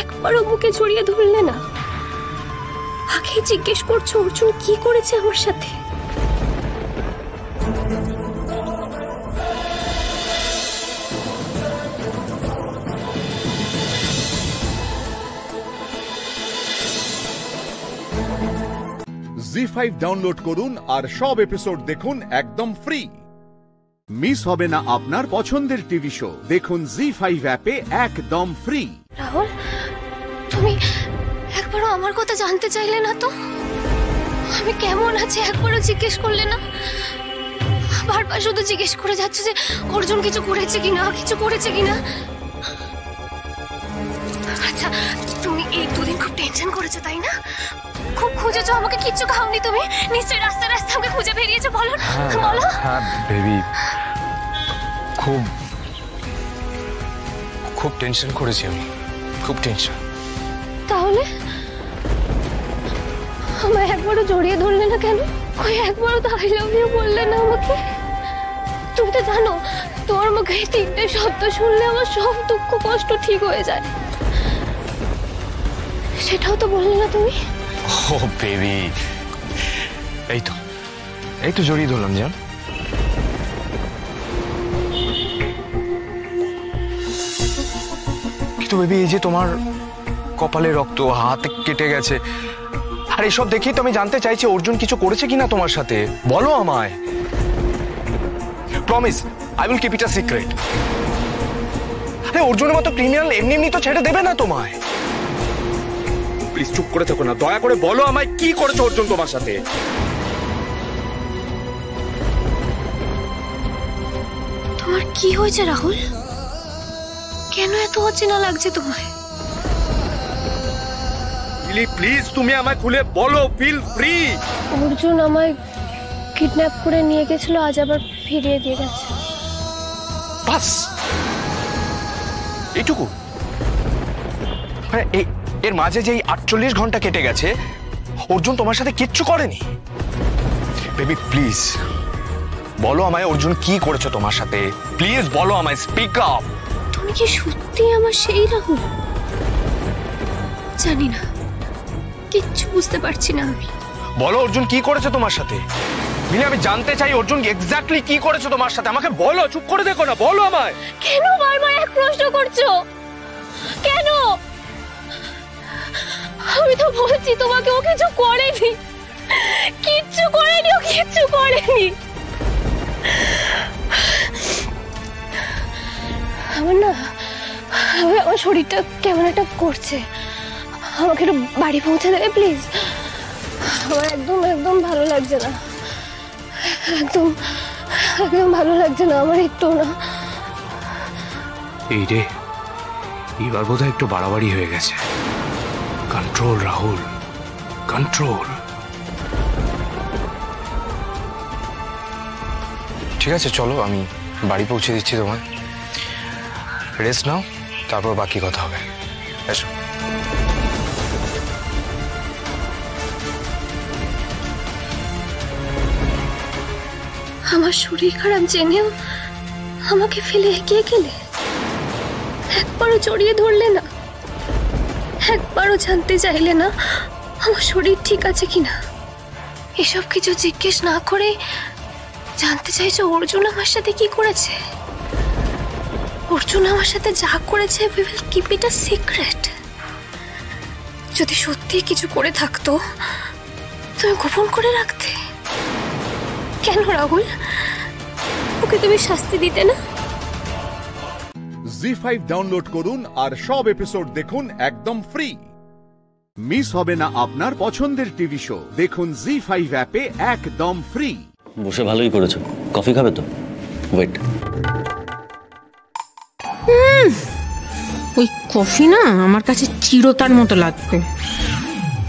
একবারও বুকে জড়িয়ে ধরলে না, আগে জিজ্ঞেস করছো অর্জুন কি করেছে আমার সাথে। জি5 ডাউনলোড করুন আর সব এপিসোড দেখুন একদম ফ্রি। মিস হবে না আপনার পছন্দের টিভি শো, দেখুন জি5 অ্যাপে একদম ফ্রি। রাহুল, তুমি একবারও আমার কথা জানতে চাইলে না তো? আমি কেমন আছি একবারও জিজ্ঞেস করলে না? বারবার শুধু জিজ্ঞেস করে যাচ্ছে যে অর্জুন কিছু করেছে কিনা, কিছু করেছে কিনা। আচ্ছা, তুমি এই 2 দিন খুব টেনশন করেছো তাই না? খুব খুঁজেছো আমাকে, কিচ্ছু খাওনি তুমি? নিশ্চয়ই রাস্তায় রাস্তায় আমাকে খুঁজে বেরিয়েছো। বলো বলো। হ্যাঁ বেবি, খুব টেনশন করেছি আমি, খুব টেনশন। তাহলে আমায় একবারও জড়িয়ে ধরলে না কেন? কই একবারও তো আই লাভ ইউ বললে না আমাকে? তুমি তো জানো তোমার মুখে 3টে শব্দ শুনলে আমার সব দুঃখ কষ্ট ঠিক হয়ে যায়। সেটাও তো বললে না তুমি। ও বেবি, এই তো জড়িয়ে ধরলাম জান। কিন্তু বেবি, এই যে তোমার কপালে রক্ত, হাতে কেটে গেছে, আর এসব দেখেই তো আমি জানতে চাইছি অর্জুন কিছু করেছে কিনা তোমার সাথে। বলো আমায়। Promise, I will keep it a secret. আরে অর্জুনের মতো ক্রিমিনাল এমনি এমনি তো ছেড়ে দেবে না তোমায়। প্লিজ চুপ করে থাকো না, দয়া করে বলো আমায় কি করেছে অর্জুন তোমার সাথে। তোমার কি হয়েছে রাহুল? কেন এত অচেনা লাগছে তোমায়? প্লিজ তুমি আমায় খুলে বলো, ফিল ফ্রি। অর্জুন আমায় কিডন্যাপ করে নিয়ে গেছিল, আজ আবার ফিরিয়ে দিয়ে গেছে। বাস এইটুকু? এর মাঝে যেই 48 ঘন্টা কেটে গেছে অর্জুন তোমার সাথে কিচ্ছু করেনি? বেবি প্লিজ বলো আমায় অর্জুন কি করেছে তোমার সাথে, প্লিজ বলো আমায়, স্পিক আপ। তুমি কি সত্যি আমার সেই রাহুল? জানি না, কিচ্ছু বুঝতে পারছি না আমি। বলো অর্জুন কি করেছে তোমার সাথে। মিলি আমি জানতে চাই অর্জুন এক্স্যাক্টলি কি করেছে তোমার সাথে, আমাকে বলো, চুপ করে দেখো না, বলো আমায়। কেন বারবার এক প্রশ্ন করছো? কেন? আমি তো বলছি তোমাকে ও কিছু করেনি, কিচ্ছু করেনি, ও কিচ্ছু করেনি। আমার শরীরটা কেমন একটা করছে, আমাকে একটু বাড়ি পৌঁছে দেবে প্লিজ? আমার একদম একদম ভালো লাগছে না, একদম একদম ভালো লাগছে না আমার, একটু না। এই রে, এবার বোধহয় একটু বাড়াবাড়ি হয়ে গেছে। Control Rahul, control. ঠিক আছে চলো, আমি বাড়ি পৌঁছে দিচ্ছি তোমায়, রেস্ট নাও, তারপর বাকি কথা হবে। এসো। আমার শরীর খারাপ জেনেও আমাকে ফেলে এগিয়ে গেলে, একবারও জড়িয়ে ধরলে না, একবারও জানতে চাইলে না আমার শরীর ঠিক আছে কিনা। এসব কিছু জিজ্ঞেস না করে জানতে চাইছো অর্জুন আমার সাথে কি করেছে। অর্জুন আমার সাথে যা করেছে we will keep it a secret। যদি সত্যি কিছু করে থাকতো তুমি গোপন করে রাখতে কেন রাহুল? ওকে তুমি শাস্তি দিতে না? জি5 ডাউনলোড করুন আর সব এপিসোড দেখুন একদম ফ্রি। মিস হবে না আপনার পছন্দের টিভি শো, দেখুন জি5 অ্যাপে একদম ফ্রি। বসে ভালোই করেছো, কফি খাবে তো? ওয়েট। ওই কফি না আমার কাছে চিরতার মতো লাগবে।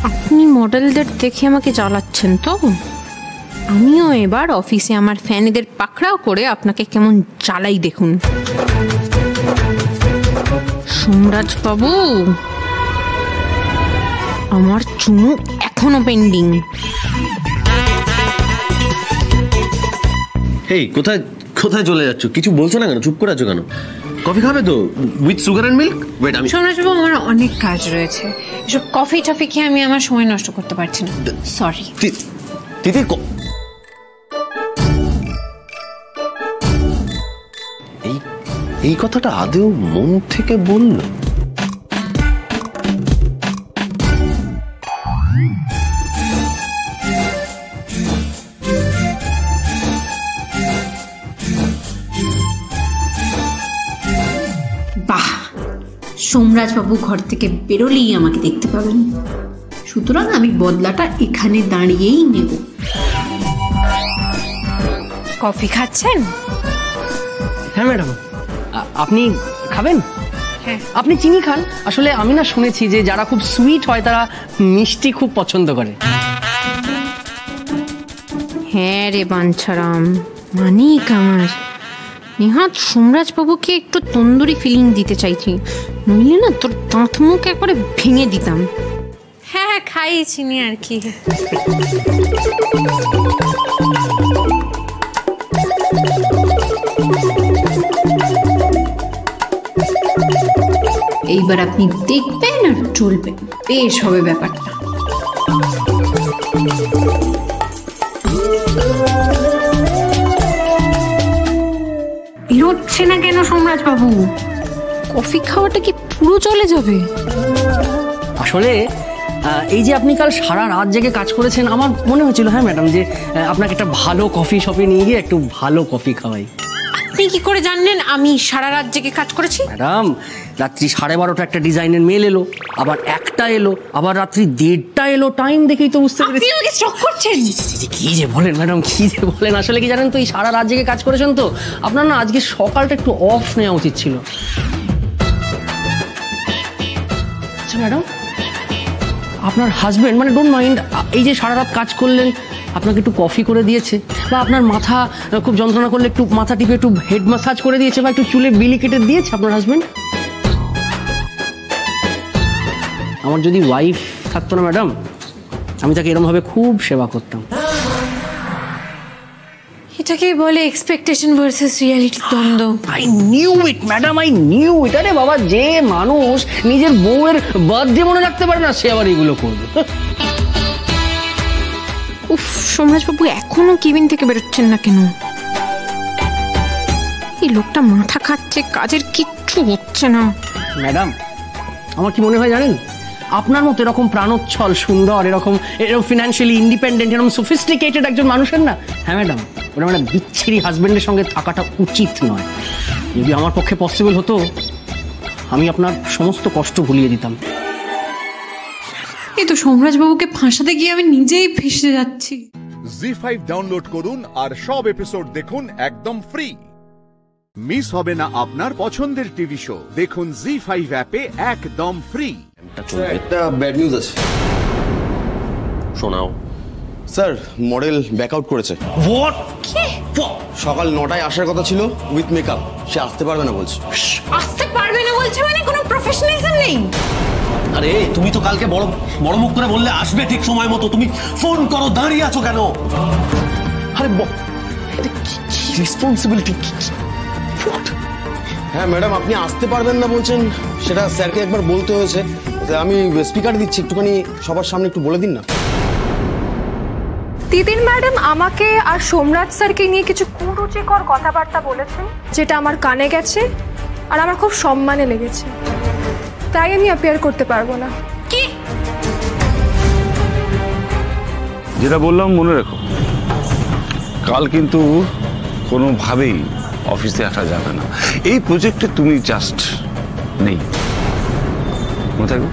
আপনি মডেলদের দেখে আমাকে জ্বালাচ্ছেন তো? আমিও এবার অফিসে আমার ফ্যানেদের পাকড়াও করে আপনাকে কেমন জ্বালাই দেখুন। সোমরাজ বাবু, আমার চুমু এখনো পেন্ডিং। হেই, কোথায় কোথায় চলে যাচ্ছ? কিছু বলছো না কেন? চুপ করে আছো কেন? কফি খাবে তো with sugar and milk? Wait, আমি সোমরাজ বাবু, আমার অনেক কাজ রয়েছে, এসব কফি টফি খেয়ে আমি আমার সময় নষ্ট করতে পারছি না, সরি। দিদি, এই কথাটা আদেও মন থেকে বলল? বাহ, সোমরাজ বাবু ঘর থেকে বেরোলেই আমাকে দেখতে পাবেন, সুতরাং আমি বদলাটা এখানে দাঁড়িয়েই নেব। কফি খাচ্ছেন? হ্যাঁ ম্যাডাম, আপনি খাবেন? হ্যাঁ। আপনি চিনি খান? আসলে আমি না শুনেছি যে যারা খুব সুইট হয় তারা মিষ্টি খুব পছন্দ করে। হ্যাঁ রে বাঞ্ছারাম, মানিক আমার নেহাত সোমরাজ বাবুকে একটু তন্দুরি ফিলিং দিতে চাইছি, নইলে না তোর দাঁত মুখ একবারে ভেঙে দিতাম। হ্যাঁ হ্যাঁ, খাই চিনি আর কি। এইবার আপনি দেখবেন আর চলবেন, বেশ হবে ব্যাপারটা। বেরোচ্ছে না কেন সোমরাজ বাবু? কফি খাওয়াটা কি পুরো চলে যাবে? আসলে এই যে আপনি কাল সারা রাত জেগে কাজ করেছেন, আমার মনে হয়েছিল হ্যাঁ ম্যাডাম যে আপনাকে একটা ভালো কফি শপে নিয়ে গিয়ে একটু ভালো কফি খাওয়াই। আপনি কি করে জানলেন আমি সারা রাত জেগে কাজ করেছি? ম্যাডাম, রাত্রি 12:30 একটা ডিজাইনের মেল এলো, আবার 1টা এলো, আবার রাত্রি 1:30টা এলো। টাইম দেখেই তো বুঝতে পেরেছি। আপনি আমাকে স্টক করছেন? কি যে বলেন ম্যাডাম, কি যে বলেন। আসলে কি জানেন তো, এই সারা রাত জেগে কাজ করেছেন তো, আপনার না আজকে সকালটা একটু অফ নেওয়া উচিত ছিল। আচ্ছা ম্যাডাম, আপনার হাজবেন্ড মানে ডোন্ট মাইন্ড এই যে সারা রাত কাজ করলেন, আপনাকে একটু কফি করে দিয়েছে, বা আপনার মাথা খুব যন্ত্রণা করলে একটু মাথা টিপে একটু হেড ম্যাসাজ করে দিয়েছে, বা একটু চুলে বিলি কেটে দিয়েছে আপনার হাজবেন্ড? আমার যদি ওয়াইফ থাকতো না ম্যাডাম, আমি তাকে এরকমভাবে খুব সেবা করতাম। এটাকেই বলে এক্সপেকটেশন ভার্সেস রিয়ালিটি দ্বন্দ্ব। I knew it madam, I knew it. আরে বাবা, যে মানুষ নিজের বউয়ের বার্থডে মনে রাখতে পারে না, সে আবার এগুলো করবে। উফ, সোমরাজবাবু এখনো কেবিন থেকে বেরোচ্ছেন না কেন? এই লোকটা মাথা খাচ্ছে, কাজের কিচ্ছু হচ্ছে না। ম্যাডাম, আমার কি মনে হয় জানেন, আপনার মতো এরকম প্রাণোচ্ছল, সুন্দর, এরকম ফিনান্সিয়ালি ইন্ডিপেন্ডেন্ট, এরকম সোফিস্টিকেটেড একজন মানুষের না, হ্যাঁ ম্যাডাম, ওরা মানে বিচ্ছিরি হাজবেন্ডের সঙ্গে থাকাটা উচিত নয়। যদি আমার পক্ষে পসিবল হতো, আমি আপনার সমস্ত কষ্ট ভুলিয়ে দিতাম। এই তো সোমরাজবাবুকে ফাঁসাতে গিয়ে আমি নিজেই ফেঁসে যাচ্ছি। জি5 ডাউনলোড করুন আর সব এপিসোড দেখুন একদম ফ্রি। মিস হবে না আপনার পছন্দের টিভি শো, দেখুন জি5 অ্যাপে একদম ফ্রি। একটা ব্যাড নিউজ আছে, শোনাও। স্যার, মডেল ব্যাকআউট করেছে। হোয়াট? সকাল 9টায় আসার কথা ছিল উইথ মেকআপ, সে আসতে পারবে না বলছে। আসতে পারবে না বলছে মানে কোনো প্রফেশনালিজম নেই। আরে তুমি তো কালকে বড় বড় মুখ করে বললে আসবে ঠিক সময় মতো, তুমি ফোন করো, দাঁড়িয়ে আছো কেন? আরে রেসপন্সিবিলিটি। হ্যাঁ ম্যাডাম, আপনি আসতে পারবেন না বলছেন, সেটা স্যারকে একবার বলতে হয়েছে। আমি স্পিকার দিচ্ছি, একটুখানি সবার সামনে একটু বলে দিন না। তিতির ম্যাডাম আমাকে আর সোমরাজ স্যারকে নিয়ে কিছু কুরুচিকর কথাবার্তা বলেছেন, যেটা আমার কানে গেছে আর আমার খুব সম্মানে লেগেছে, তাই আমি অ্যাপিয়ার করতে পারবো না। কি? যেটা বললাম মনে রেখো, কাল কিন্তু কোনোভাবেই অফিসে আসা যাবে না। এই প্রজেক্টে তুমি জাস্ট নেই, মনে থাকবে।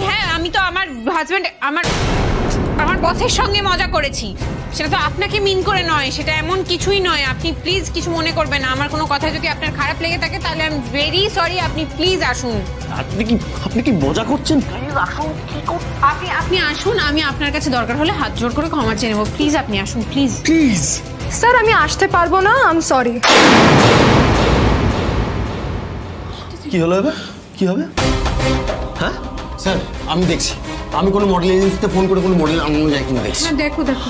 হ্যাঁ, আমি তো আমার হাজবেন্ড, আমার বসের সঙ্গে মজা করেছি, সেটা তো আপনাকে মিন করে নয়, সেটা এমন কিছুই নয়। আপনি প্লিজ কিছু মনে করবেন না, আমার কোনো কথা যদি আপনার খারাপ লেগে থাকে তাহলে আই এম ভেরি সরি। আপনি প্লিজ আসুন। আপনি কি মজা করছেন? আপনি আসুন, আমি আপনার কাছে দরকার হলে হাত জোড় করে ক্ষমা চেয়ে নেবো। প্লিজ আপনি আসুন, প্লিজ প্লিজ। স্যার, আমি আসতে পারবো না, আই এম সরি। কি হলো এবার? কি হবে? হ্যাঁ স্যার, আমি দেখছি, আমি কোনো মডেল এজেন্সিতে ফোন করে কোনো মডেল আনানো যায় কিনা দেখছি। হ্যাঁ, দেখো দেখো।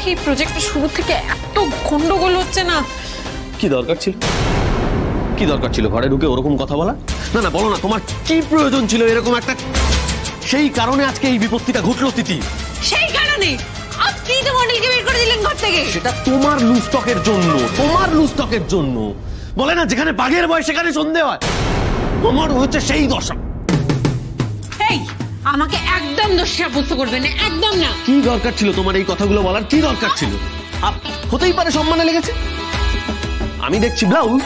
এই প্রজেক্টটা শুরু থেকে এত গন্ডগোল হচ্ছে না। কি দরকার ছিল? কি দরকার ছিল ঘরে ঢুকে ওরকম কথা বলা? না না, বলো না, তোমার কি প্রয়োজন ছিল এরকম একটা? সেই কারণে আজকে এই বিপত্তিটা ঘটলো তিথি। সেই কারণে আপনি তো মডেলকে বের করে দিলেন ঘর থেকে। সেটা তোমার লুস্টকের জন্য, তোমার লুস্টকের জন্য। বলে না, যেখানে বাঘের ভয় সেখানে সন্ধে হয়, তোমার হচ্ছে সেই দশা। এই, আমাকে একদম দোষী সাব্যস্ত করবেন না, একদম না। কি দরকার ছিল তোমার এই কথাগুলো বলার? কি দরকার ছিল? হতেই পারে সম্মানে লেগেছে। আমি দেখছি ব্লাউজ,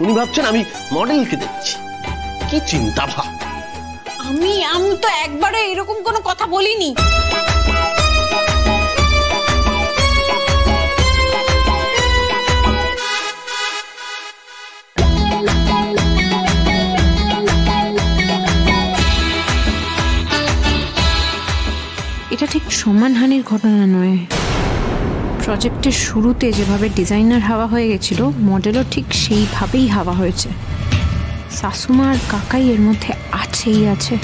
উনি ভাবছেন আমি মডেলকে দেখছি। কি চিন্তা ভাব! আমি তো একবারে এরকম কোনো কথা বলিনি। এটা ঠিক সম্মানহানির ঘটনা নয়। প্রজেক্টের শুরুতে যেভাবে ডিজাইনার হাওয়া হয়ে গেছিল, মডেলও ঠিক সেইভাবেই হাওয়া হয়েছে। শাশুমা আর কাকাই এর মধ্যে আছেই আছে,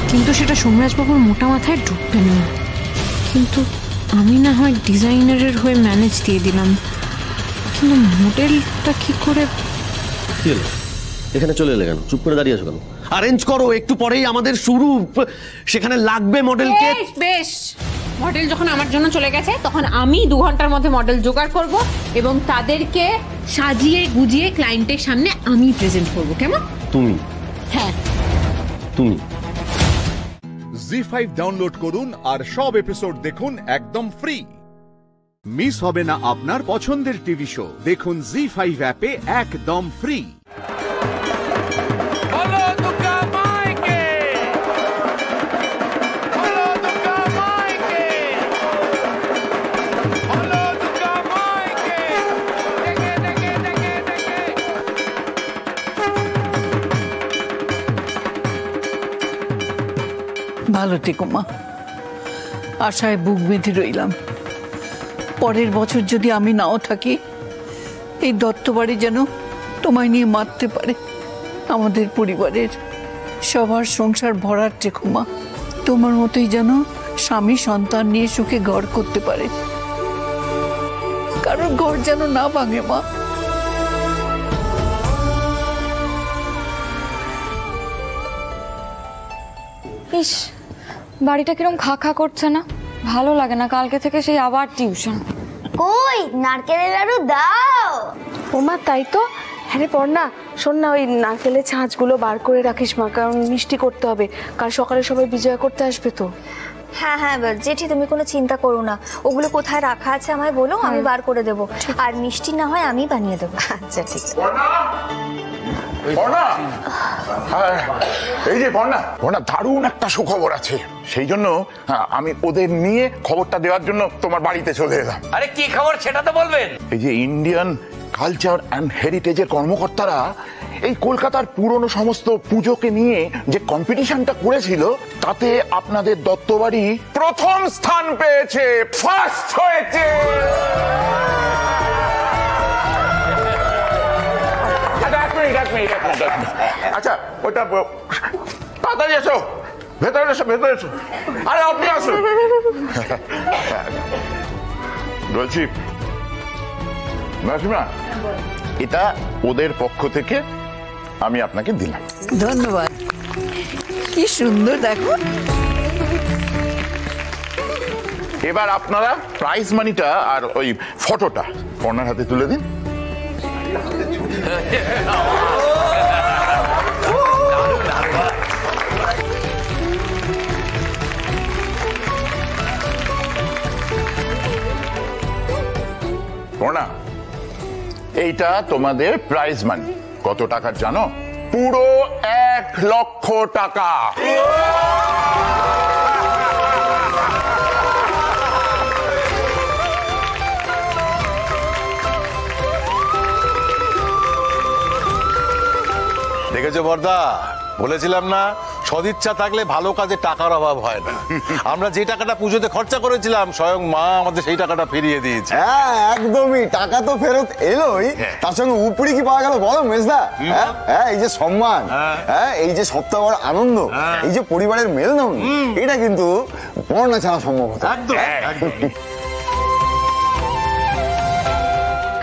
কিন্তু সেটা সোমরাজবাবুর মোটা মাথায় ঢুকবে না। কিন্তু আমি না হয় ডিজাইনারের হয়ে ম্যানেজ দিয়ে দিলাম, কিন্তু মডেলটা কি করে? এখানে চলে এলে কেন? চুপ করে দাঁড়িয়ে আছো কেন? অ্যারেঞ্জ করো, একটু পরেই আমাদের শুরু। সেখানে লাগবে মডেলকে। বেশ, মডেল যখন আমার জন্য চলে গেছে তখন আমি 2 ঘন্টার মধ্যে মডেল জোগাড় করব এবং তাদেরকে সাজিয়ে গুজিয়ে ক্লায়েন্টের সামনে আমি প্রেজেন্ট করব। কেমন? তুমি? হ্যাঁ তুমি। জি5 ডাউনলোড করুন আর সব এপিসোড দেখুন একদম ফ্রি। মিস হবে না আপনার পছন্দের টিভি শো। দেখুন জি5 অ্যাপে একদম ফ্রি। ভালো থেকো মা, আশায় বুক বেঁধে রইলাম। পরের বছর যদি আমি নাও থাকি, এই দত্তবাড়ি যেন তোমায় নিয়ে মারতে পারে। আমাদের পরিবারের সবার সংসার ভরার রেখো মা, তোমার মতোই যেন স্বামী সন্তান নিয়ে সুখে ঘর করতে পারে, কারণ ঘর যেন না ভাঙে মা। ইস, বাড়িটা কিরম খা খা করছে না, ভালো লাগে না। কালকে থেকে সেই আবার টিউশন। কই নারকেলের লাড়ু দাও। ওমা তাই তো। হ্যাঁ রে পড়না, শোন না, ওই নারকেলের ছাঁচগুলো বার করে রাখিস মা, কারণ মিষ্টি করতে হবে। কাল সকালে সবাই বিজয়া করতে আসবে তো। হ্যাঁ হ্যাঁ জেঠি, তুমি কোনো চিন্তা করো না। ওগুলো কোথায় রাখা আছে আমায় বলো, আমি বার করে দেবো। আর মিষ্টি না হয় আমি বানিয়ে দেবো। আচ্ছা ঠিক আছে। এই যে বর্ণা, দারুণ একটা সুখবর আছে। সেই জন্য আমি ওদের নিয়ে খবরটা দেওয়ার জন্য তোমার বাড়িতে চলে এলাম। আরে কি খবর সেটা তো বলবেন। এই যে ইন্ডিয়ান কালচার অ্যান্ড হেরিটেজের কর্মকর্তারা এই কলকাতার পুরনো সমস্ত পুজোকে নিয়ে যে কম্পিটিশনটা করেছিল, তাতে আপনাদের দত্তবাড়ি প্রথম স্থান পেয়েছে, ফার্স্ট হয়েছে। আচ্ছা ওটা তাড়াতাড়ি এসো, ভেতরে এসো, ভেতরে এসো। আরে আপনি আসুন। বলছি নাসিমা, এটা ওদের পক্ষ থেকে আমি আপনাকে দিলাম। ধন্যবাদ। কি সুন্দর দেখো। এবার আপনারা প্রাইজ মানিটা আর ওই ফটোটা পর্ণার হাতে তুলে দিন। পর্ণা, এইটা তোমাদের প্রাইজ মানি। কত টাকার জানো? পুরো 1 লক্ষ টাকা। দেখেছো বর্দা, বলেছিলাম না সদিচ্ছা থাকলে ভালো কাজে টাকার অভাব হয় না। আমরা যে টাকাটা পুজোতে খরচা করেছিলাম স্বয়ং মা আমাদের সেই টাকাটা ফিরিয়ে দিয়েছে। হ্যাঁ একদমই, টাকা তো ফেরত এলোই, তার সঙ্গে উপরি কি পাওয়া গেল বলো মেজদা? হ্যাঁ এই যে সম্মান, হ্যাঁ এই যে সপ্তাহবার আনন্দ, এই যে পরিবারের মেলন, এটা কিন্তু বর্ণা ছাড়া সম্ভব হতো।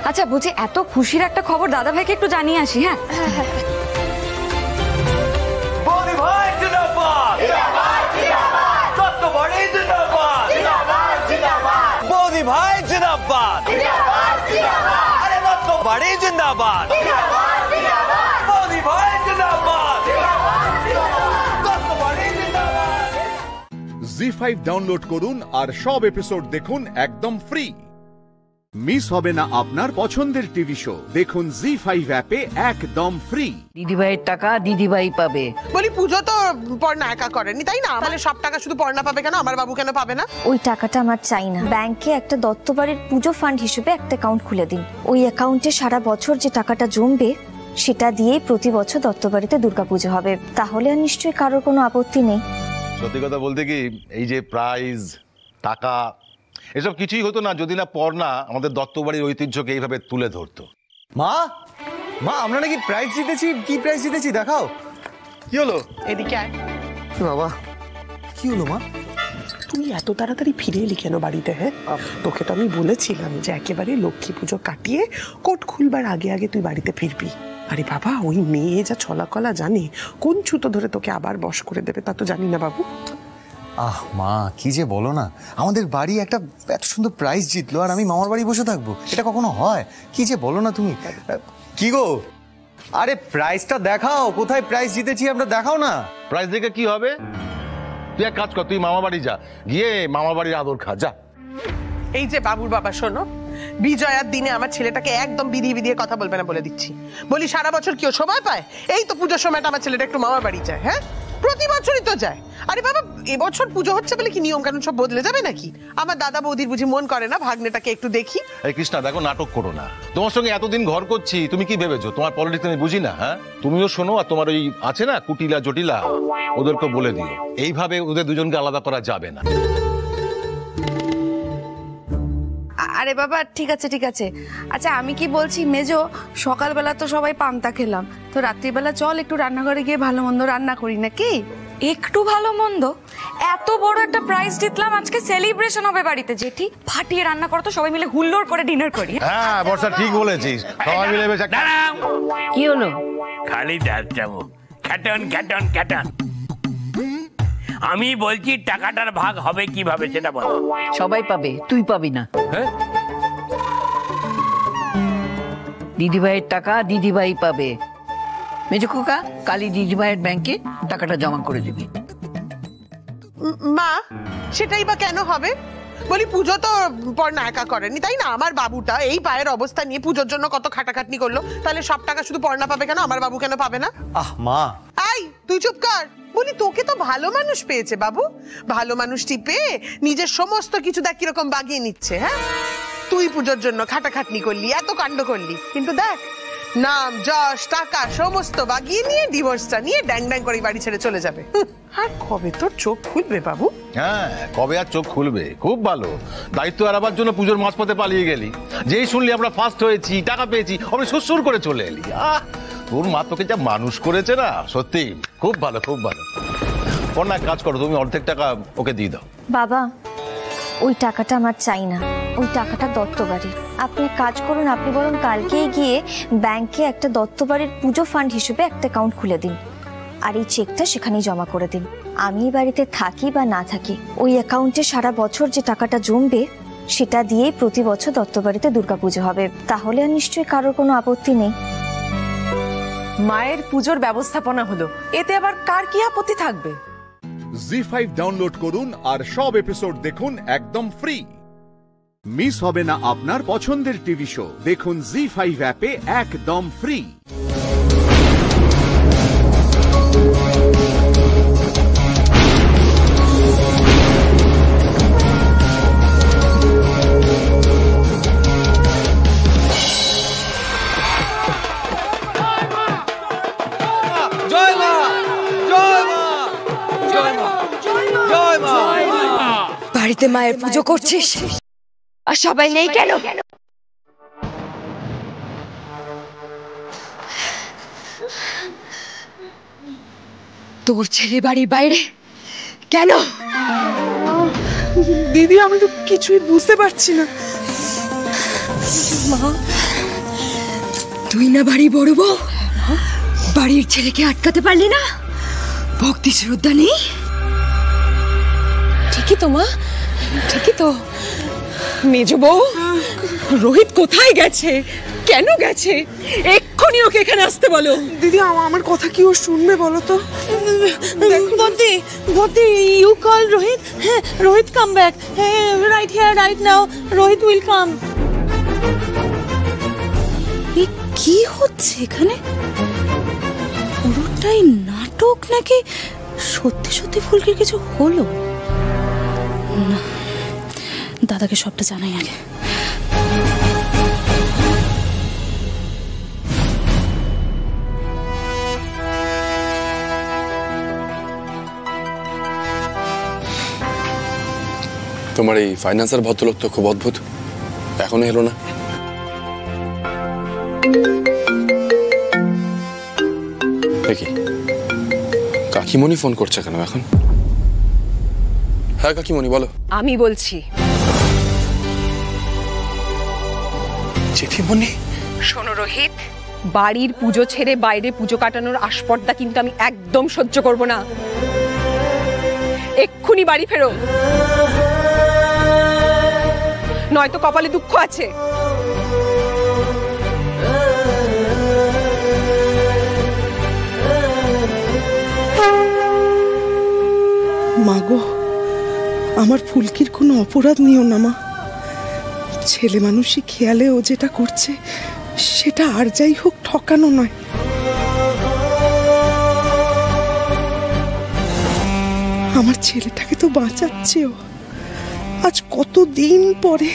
আচ্ছা বুঝি, এত খুশির একটা খবর দাদা ভাইকে একটু জানিয়ে আসি। হ্যাঁ मोदी भाई जिंदाबाद, अरे दत्तवाड़ी जिंदाबाद, मोदी भाई जिंदाबाद, दत्तवाड़ी जिंदाबाद। জি5 ডাউনলোড করুন আর সব এপিসোড দেখুন একদম ফ্রি। মিস হবে না আপনার পছন্দের টিভি শো। দেখুন জি5 অ্যাপে একদম ফ্রি। দিদিভাইয়ের টাকা দিদিভাই পাবে। বলি পুজো তো পর্ণা একা করেনি, তাই না? তাহলে সব টাকা শুধু পর্ণা পাবে কেন, আমার বাবু কেন পাবে না? ওই টাকাটা আমার চাই না। ব্যাংকে একটা দত্তবাড়ির পুজো ফান্ড হিসেবে একটা অ্যাকাউন্ট খুলে দিন। ওই অ্যাকাউন্টে সারা বছর যে টাকাটা জমবে, সেটা দিয়েই প্রতি বছর দত্তবাড়িতে দুর্গাপুজো হবে। তাহলে আর নিশ্চয়ই কারোর কোনো আপত্তি নেই। সত্যি কথা বলতে কি, এই যে প্রাইজ, টাকা, এসব কিছুই হতো না যদি না পর্ণা আমাদের দত্তবাড়ির ঐতিহ্যকে এইভাবে তুলে ধরতো। মা, মা আমরা নাকি প্রাইজ জিতেছি। কি প্রাইজ জিতেছি দেখাও। কি হলো? এদিকে আয়। বাবা কি হলো মা? তুই এত তাড়াতাড়ি ফিরে এলি কেন বাড়িতে? হ্যাঁ, তোকে তো আমি বলেছিলাম যে একেবারে লক্ষ্মী পুজো কাটিয়ে কোট খুলবার আগে আগে তুই বাড়িতে ফিরবি। আরে বাবা, ওই মেয়ে যা ছলাকলা জানে, কোন ছুতো ধরে তোকে আবার বশ করে দেবে তা তো জানি না বাবু। আহ মা, কি যে বলো না, আমাদের বাড়ি একটা এত সুন্দর প্রাইজ জিতলো আর আমি মামার বাড়ি বসে থাকবো, এটা কখনো হয়? কি যে বলো না তুমি। কি গো, আরে প্রাইজটা দেখাও, কোথায় প্রাইজ জিতেছি আমরা, দেখাও না। প্রাইজ দেখে কি হবে? তুই এক কাজ কর, তুই মামা বাড়ি যা, গিয়ে মামা বাড়ির আদর খা, যা। এই যে বাবুর বাবা, শোনো, বিজয়ার দিনে আমার ছেলেটাকে একদম বিধিয়ে বিধিয়ে কথা বলবে না বলে দিচ্ছি। বলি সারা বছর কেউ সময় পায়? এই তো পুজোর সময়টা আমার ছেলেটা একটু মামা বাড়ি যায়। হ্যাঁ, প্রতি বছরই তো যায়। আরে বাবা, এবছর পুজো হচ্ছে বলে কি নিয়ম কানুন সব বদলে যাবে নাকি? আমার দাদা বৌদির বুঝি মন করে না ভাগ্নেটাকে একটু দেখি? এই কৃষ্ণা, দেখো, নাটক করো না। তোমার সঙ্গে এতদিন ঘর করছি, তুমি কি ভেবেছো তোমার পলিটিক্স আমি বুঝি না? হ্যাঁ, তুমিও শোনো, আর তোমার ওই আছে না কুটিলা জটিলা, ওদেরকে বলে দিও এইভাবে ওদের দুজনকে আলাদা করা যাবে না। আরে বাবা, ঠিক আছে ঠিক আছে। আচ্ছা, আমি কি বলছি মেজো, সকালবেলা তো সবাই পান্তা খেলাম, তো রাত্রিবেলা চল একটু রান্নাঘরে গিয়ে ভালো মন্দ রান্না করি নাকি? একটু ভালো মন্দ? এত বড় একটা প্রাইজ জিতলাম, আজকে সেলিব্রেশন হবে বাড়িতে, জেঠি ফাটিয়ে রান্না করো তো সবাই মিলে হুল্লোড় করে ডিনার করি। হ্যাঁ বর্ষা, ঠিক বলেছিস, সবাই মিলে বেশ। কি হলো? খালি দাঁত যাবো, খ্যাটন খ্যাটন খ্যাটন। আমি বলছি টাকাটার ভাগ হবে কিভাবে সেটা বল। সবাই পাবে, তুই পাবি না। হ্যাঁ, দিদিভাইয়ের টাকা দিদিভাই পাবে। মেজো খোকা, কালী দিদিভাইয়ের ব্যাংকে টাকাটা জমা করে দিবি। মা, সেটাই বা কেন হবে? বলি পুজো তো পর্ণা একা করেনি, তাই না? আমার বাবুটা এই পায়ের অবস্থা নিয়ে পুজোর জন্য কত খাটাখাটনি করলো, তাহলে সব টাকা শুধু পর্ণা পাবে কেন, আমার বাবু কেন পাবে না? আহ মা, আই তুই চুপ কর। বলি তোকে তো ভালো মানুষ পেয়েছে বাবু, ভালো মানুষটি পেয়ে নিজের সমস্ত কিছু দেখ কিরকম বাগিয়ে নিচ্ছে। হ্যাঁ, তুই পুজোর জন্য খাটাখাটনি করলি, এত কাণ্ড করলি, কিন্তু দেখ নাম যশ টাকা সমস্ত বাগিয়ে নিয়ে ডিভোর্সটা নিয়ে ড্যাং ড্যাং করে বাড়ি ছেড়ে চলে যাবে। আর কবে তোর চোখ খুলবে বাবু? হ্যাঁ, কবে আর চোখ খুলবে? খুব ভালো, দায়িত্ব এড়াবার জন্য পুজোর মাঝপথে পালিয়ে গেলি, যেই শুনলি আমরা ফার্স্ট হয়েছি, টাকা পেয়েছি, আমি সুরসুর করে চলে এলি। তোর মা তোকে যা মানুষ করেছে না, সত্যি খুব ভালো, খুব ভালো। কন্যা, কাজ করো, তুমি অর্ধেক টাকা ওকে দিয়ে দাও। বাবা, ওই টাকাটা আমার চাই না, ওই টাকাটা দত্তবাড়ির। আপনি কাজ করুন, আপনি বরং কালকেই গিয়ে ব্যাংকে একটা দত্তবাড়ির পুজো ফান্ড হিসেবে একটা অ্যাকাউন্ট খুলে দিন, আর এই চেকটা সেখানেই জমা করে দিন। আমি বাড়িতে থাকি বা না থাকি, ওই অ্যাকাউন্টে সারা বছর যে টাকাটা জমবে সেটা দিয়েই প্রতি বছর দত্তবাড়িতে দুর্গাপুজো হবে। তাহলে আর নিশ্চয়ই কারোর কোনো আপত্তি নেই। মায়ের পুজোর ব্যবস্থাপনা হলো, এতে আবার কার কি আপত্তি থাকবে? জি5 ডাউনলোড করুন আর সব এপিসোড দেখুন একদম ফ্রি। মিস হবে না আপনার পছন্দের টিভি শো, দেখুন জি5 অ্যাপে একদম ফ্রি। বাড়িতে মায়ের পুজো করছিস আর সবাই নেই কেন? তোর ছেলে বাড়ির বাইরে কেন? দিদি, আমি তো কিছুই বুঝতে পারছি না। মা, তুই না বাড়ি বড় বউ, বাড়ির ছেলেকে আটকাতে পারলি না? ভক্তি শ্রদ্ধা নেই? ঠিকই তো মা, ঠিকই তো। মেজ বউ, রোহিত কোথায় গেছে, কেন গেছে? এক্ষুনি ওকে এখানে আসতে বলো। দিদি, আমার কথা কি ও শুনবে বলো তো? Bhakti, Bhakti, you call Rohit? Hey, Rohit, come back. Hey, right here, right now. Rohit will come. কি হচ্ছে এখানে? পুরোটাই নাটক নাকি সত্যি সত্যি ফুলকির কিছু হলো? না, দাদাকে সবটা জানাই আগে। তোমার এই ফাইন্যান্সার ভদ্রলোক তো খুব অদ্ভুত, এখনো এলো না। দেখি কাকিমণি ফোন করছে কেন এখন? হ্যাঁ কাকিমণি বলো। আমি বলছি। জেঠিমণি? শোনো রোহিত, বাড়ির পুজো ছেড়ে বাইরে পুজো কাটানোর আস্পর্ধা কিন্তু আমি একদম সহ্য করব না। এক্ষুনি বাড়ি ফেরো, নয়তো কপালে দুঃখ আছে। মাগো, আমার ফুলকির কোনো অপরাধ নিও না মা। ছেলে মানুষই খেয়ালে ও যেটা করছে সেটা আর যাই হোক ঠকানো নয়। আমার ছেলেটাকে তো বাঁচাচ্ছে ও। আজ কতদিন পরে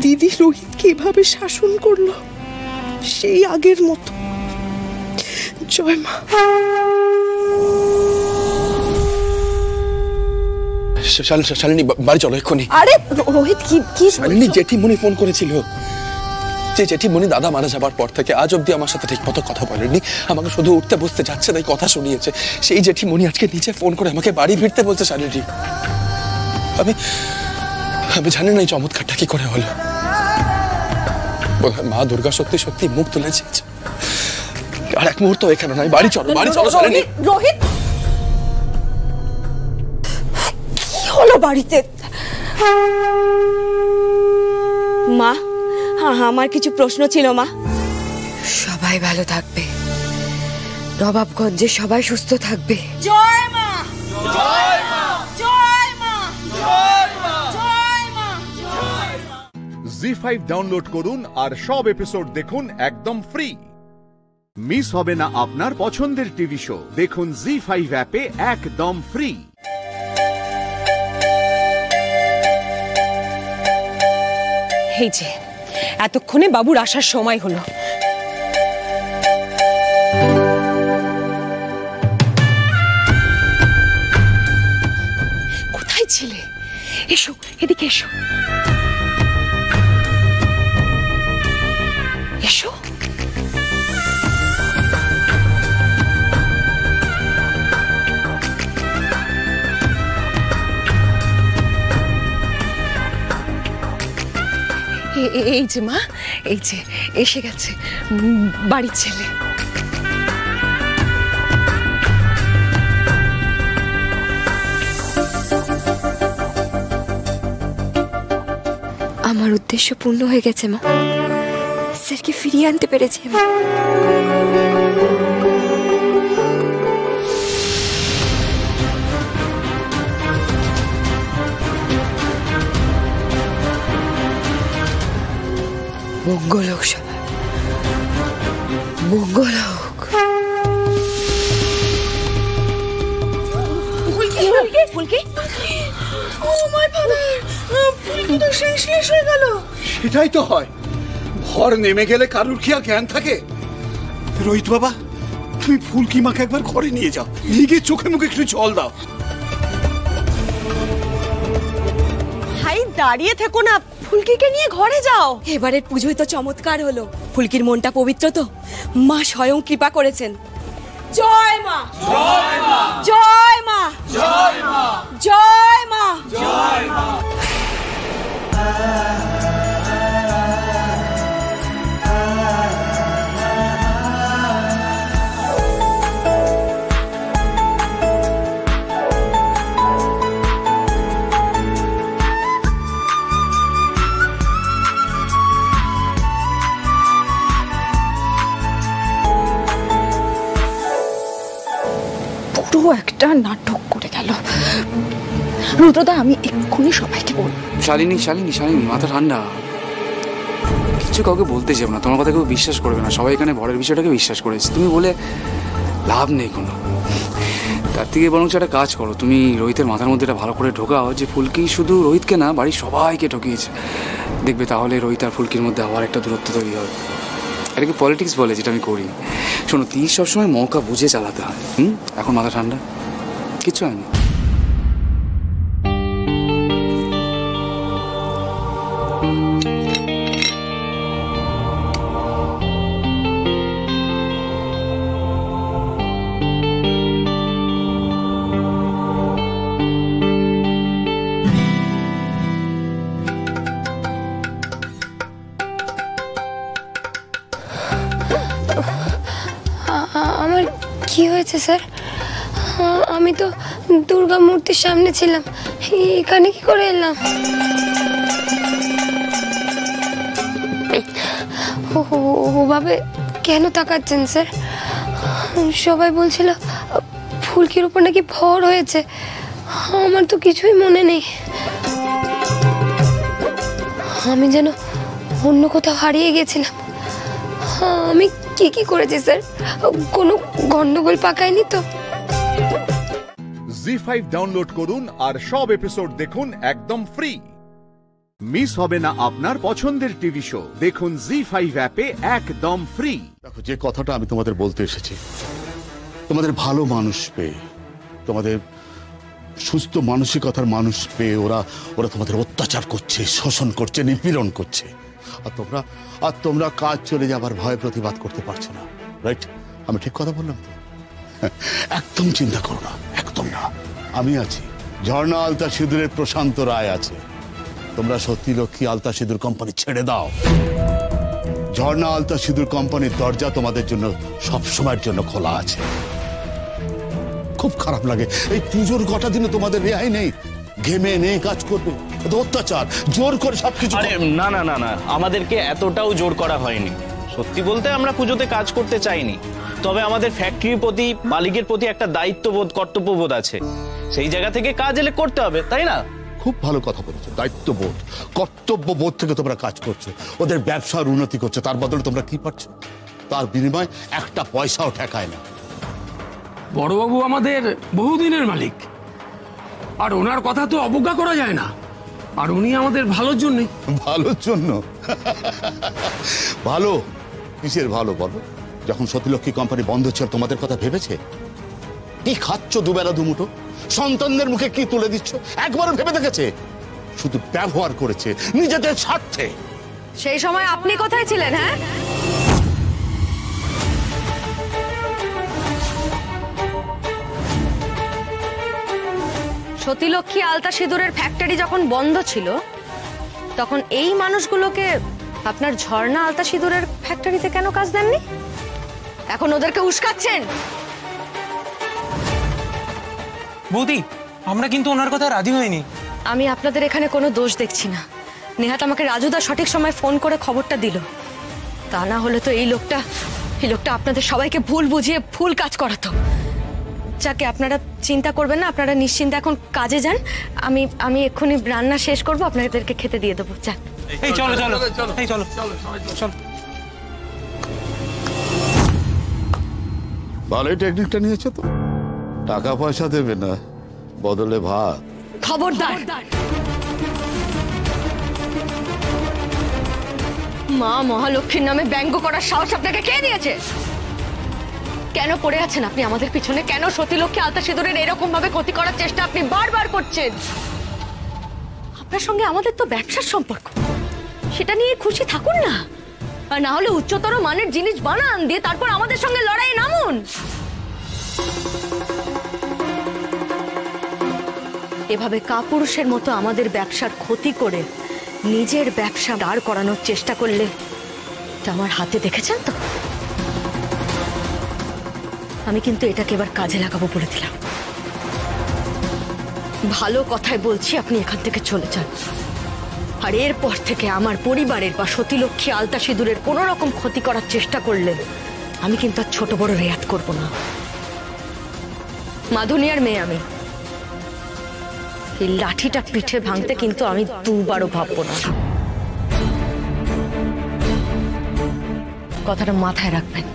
দিদি রোহিতকে এভাবে শাসন করলো, সেই আগের মতো। জয় মা। শালিনী বাড়ি চলো এক্ষুনি। আরে রোহিত, কি শালিনী জেঠিমণি ফোন করেছিল। যে জেঠিমণি দাদা মারা যাবার পর থেকে আজ অব্দি আমার সাথে ঠিক মতো কথা বলেনি, আমাকে শুধু উঠতে বসতে যাচ্ছে তাই কথা শুনিয়েছে। সেই জেঠিমণি আজকে নিচে ফোন করে আমাকে বাড়ি ফিরতে বলছে। শালিনী, আমি জানি না এই চমৎকারটা কি করে হলো। বোধহয় মা দুর্গা সত্যি সত্যি মুখ তুলেছে। আর এক মুহূর্ত এখানে নয়, বাড়ি চলো, বাড়ি চলো শালিনী। রোহিত, কি হলো বাড়িতে? মা, আমার কিছু প্রশ্ন ছিল মা। সবাই ভালো থাকবে, নবাবগঞ্জে সবাই সুস্থ থাকবে। জয় মা, জয় মা, জয় মা, জয় মা, জয় মা, জয় মা। জি5 ডাউনলোড করুন আর সব এপিসোড দেখুন একদম ফ্রি। মিস হবে না আপনার পছন্দের টিভি শো। দেখুন জি5 অ্যাপে একদম ফ্রি। এই যে এতক্ষণে বাবুর আসার সময় হলো। কোথায় ছিলে? এসো, এদিকে এসো, এসো। এই যে মা, এই যে এসে গেছে বাড়ির ছেলে। আমার উদ্দেশ্য পূর্ণ হয়ে গেছে মা, স্যারকে ফিরিয়ে আনতে পেরেছি আমি। মঙ্গল হোক সবার, মঙ্গল হোক। সেটাই তো হয়, ভর নেমে গেলে কারুর কি আর জ্ঞান থাকে? রোহিত বাবা, তুমি ফুলকি মাকে একবার ঘরে নিয়ে যাও, নিয়ে গিয়ে চোখে মুখে একটু জল দাও। হাই, দাঁড়িয়ে থেকো না, ফুলকিকে নিয়ে ঘরে যাও। এবারের পুজোয় তো চমৎকার হলো, ফুলকির মনটা পবিত্র তো, মা স্বয়ং কৃপা করেছেন। জয় মা, জয় মা, জয় মা, জয় মা, জয় মা, জয় মা। পুরো একটা নাটক করে গেল। রুদ্রদা, আমি এক্ষুনি সবাইকে বলবো। শালিনী, শালিনী, শালিনী, মাথা ঠান্ডা, কিছু কাউকে বলতে যাবো না, তোমার কথা কেউ বিশ্বাস করবে না। সবাই এখানে বরের বিষয়টাকে বিশ্বাস করেছে, তুমি বলে লাভ নেই কোনো। তার থেকে বরং একটা কাজ করো, তুমি রোহিতের মাথার মধ্যে এটা ভালো করে ঢোকাও যে ফুলকি শুধু রোহিতকে না, বাড়ির সবাইকে ঠকিয়েছে। দেখবে তাহলে রোহিত আর ফুলকির মধ্যে আবার একটা দূরত্ব তৈরি হবে। এটাকে পলিটিক্স বলে, যেটা আমি করি। শোনো, তিন সবসময় মৌকা বুঝে চালাতে হয়। এখন মাথা ঠান্ডা, কিচ্ছু হয়নি। কি হয়েছে স্যার? আমি তো দুর্গা মূর্তির সামনে ছিলাম, এখানে কি করে এলাম? ওভাবে কেন তাকাচ্ছেন স্যার? সবাই বলছিল ফুলকির উপর নাকি ভর হয়েছে, আমার তো কিছুই মনে নেই। আমি যেন অন্য কোথাও হারিয়ে গেছিলাম। আমি কি করেছি স্যার? কোনো গন্ডগোল পাকায়নি তো? জি5 ডাউনলোড করুন আর সব এপিসোড দেখুন একদম ফ্রি। মিস হবে না আপনার পছন্দের টিভি শো, দেখুন জি5 অ্যাপে একদম ফ্রি। দেখো, যে কথাটা আমি তোমাদের বলতে এসেছি, তোমাদের ভালো মানুষ পেয়ে, তোমাদের সুস্থ মানসিকতার মানুষ পেয়ে ওরা তোমাদের অত্যাচার করছে, শোষণ করছে, নিপীড়ন করছে, আর তোমরা কাজ চলে যাবার ভয়ে প্রতিবাদ করতে পারছো না। রাইট? আমি ঠিক কথা বললাম তো? একদম চিন্তা করো না, একদম না। আমি আছি, ঝর্ণা আলতা সিঁদুরের প্রশান্ত রায় আছে। তোমরা সত্যিলক্ষ্মী আলতা সিঁদুর কোম্পানি ছেড়ে দাও। ঝর্ণা আলতা সিঁদুর কোম্পানির দরজা তোমাদের জন্য সব সময়ের জন্য খোলা আছে। খুব খারাপ লাগে, এই পুজোর কটা দিনে তোমাদের রেহাই নেই। ঘেমে নেই কাজ করবে, অত্যাচার, জোর করে সবকিছু। না না না না, আমাদেরকে এতটাও জোর করা হয়নি। সত্যি বলতে আমরা পুজোতে কাজ করতে চাইনি, তবে আমাদের ফ্যাক্টরির প্রতি, মালিকের প্রতি একটা দায়িত্ববোধ, কর্তব্যবোধ আছে। সেই জায়গা থেকে কাজ এলে করতে হবে, তাই না? খুব ভালো কথা বলেছো। দায়িত্ববোধ, কর্তব্যবোধ থেকে তোমরা কাজ করছো, ওদের ব্যবসার উন্নতি করছো। তার বদলে তোমরা কি পাচ্ছ? তার বিনিময়ে একটা পয়সাও ঠেকায় না। বড়বাবু আমাদের বহুদিনের মালিক, আর ওনার কথা তো অবজ্ঞা করা যায় না। আর উনি আমাদের ভালোর জন্য। ভালোর জন্য? ভালো কিসের ভালো বলো? যখন সতীলক্ষ্মী কোম্পানি বন্ধ ছিল তোমাদের কথা ভেবেছে? কি খাচ্ছ দুবেলা দুমুঠো? সন্তানদের মুখে কি তুলে দিচ্ছ একবারও ভেবে দেখেছে? শুধু ব্যবহার করেছে নিজেদের স্বার্থে। সেই সময় আপনি কোথায় ছিলেন? হ্যাঁ, সতীলক্ষ্মী আলতা সিঁদুরের ফ্যাক্টরি যখন বন্ধ ছিল, তখন এই মানুষগুলোকে আপনার ঝর্ণা আলতা সিঁদুরের ফ্যাক্টরিতে কেন কাজ দেননি? এখন ওদেরকে উস্কাচ্ছেন। বৌদি, আমরা কিন্তু ওনার কথা রাজি হইনি। আমি আপনাদের এখানে কোনো দোষ দেখছি না। নেহাত আমাকে রাজুদা সঠিক সময় ফোন করে খবরটা দিল, তা না হলে তো এই লোকটা আপনাদের সবাইকে ভুল বুঝিয়ে ভুল কাজ করাতো। যাকে, আপনারা চিন্তা করবেন না, আপনারা নিশ্চিন্তে এখন কাজে যান। আমি এক্ষুনি রান্না শেষ করবো, আপনাদেরকে খেতে দিয়ে দেবো। যান। এই চলো চলো এই চলো চলো। ভালোই টেকনিকটা নিয়েছো তো। টাকা পয়সা দেবে না, বদলে ভাত। খবরদার! মা মহালক্ষ্মীর নামে ব্যঙ্গ করার সাহস আপনাকে কে দিয়েছে? কেন পড়ে আছেন আপনি আমাদের পিছনে? কেন সতীলক্ষ্মী আলতা সিঁদুরের এরকম ভাবে ক্ষতি করার চেষ্টা আপনি বারবার করছেন? আপনার সঙ্গে আমাদের তো ব্যবসার সম্পর্ক, সেটা নিয়ে খুশি থাকুন না। আর না হলে উচ্চতর মানের জিনিস বানান দিয়ে তারপর আমাদের সঙ্গে লড়াইয়ে নামুন। এভাবে কাপুরুষের মতো আমাদের ব্যবসার ক্ষতি করে নিজের ব্যবসা দাঁড় করানোর চেষ্টা করলে আমার হাতে দেখেছেন তো। আমি কিন্তু এটাকে এবার কাজে লাগাবো বলে দিলাম। ভালো কথায় বলছি, আপনি এখান থেকে চলে যান। আর এরপর থেকে আমার পরিবারের বা সতীলক্ষ্মী আলতা সিঁদুরের কোনো রকম ক্ষতি করার চেষ্টা করলে আমি কিন্তু আর ছোট বড় রেয়াত করব না। মাধুনিয়ার মেয়ে আমি, এই লাঠিটা পিঠে ভাঙতে কিন্তু আমি দুবারও ভাববো না। কথাটা মাথায় রাখবেন।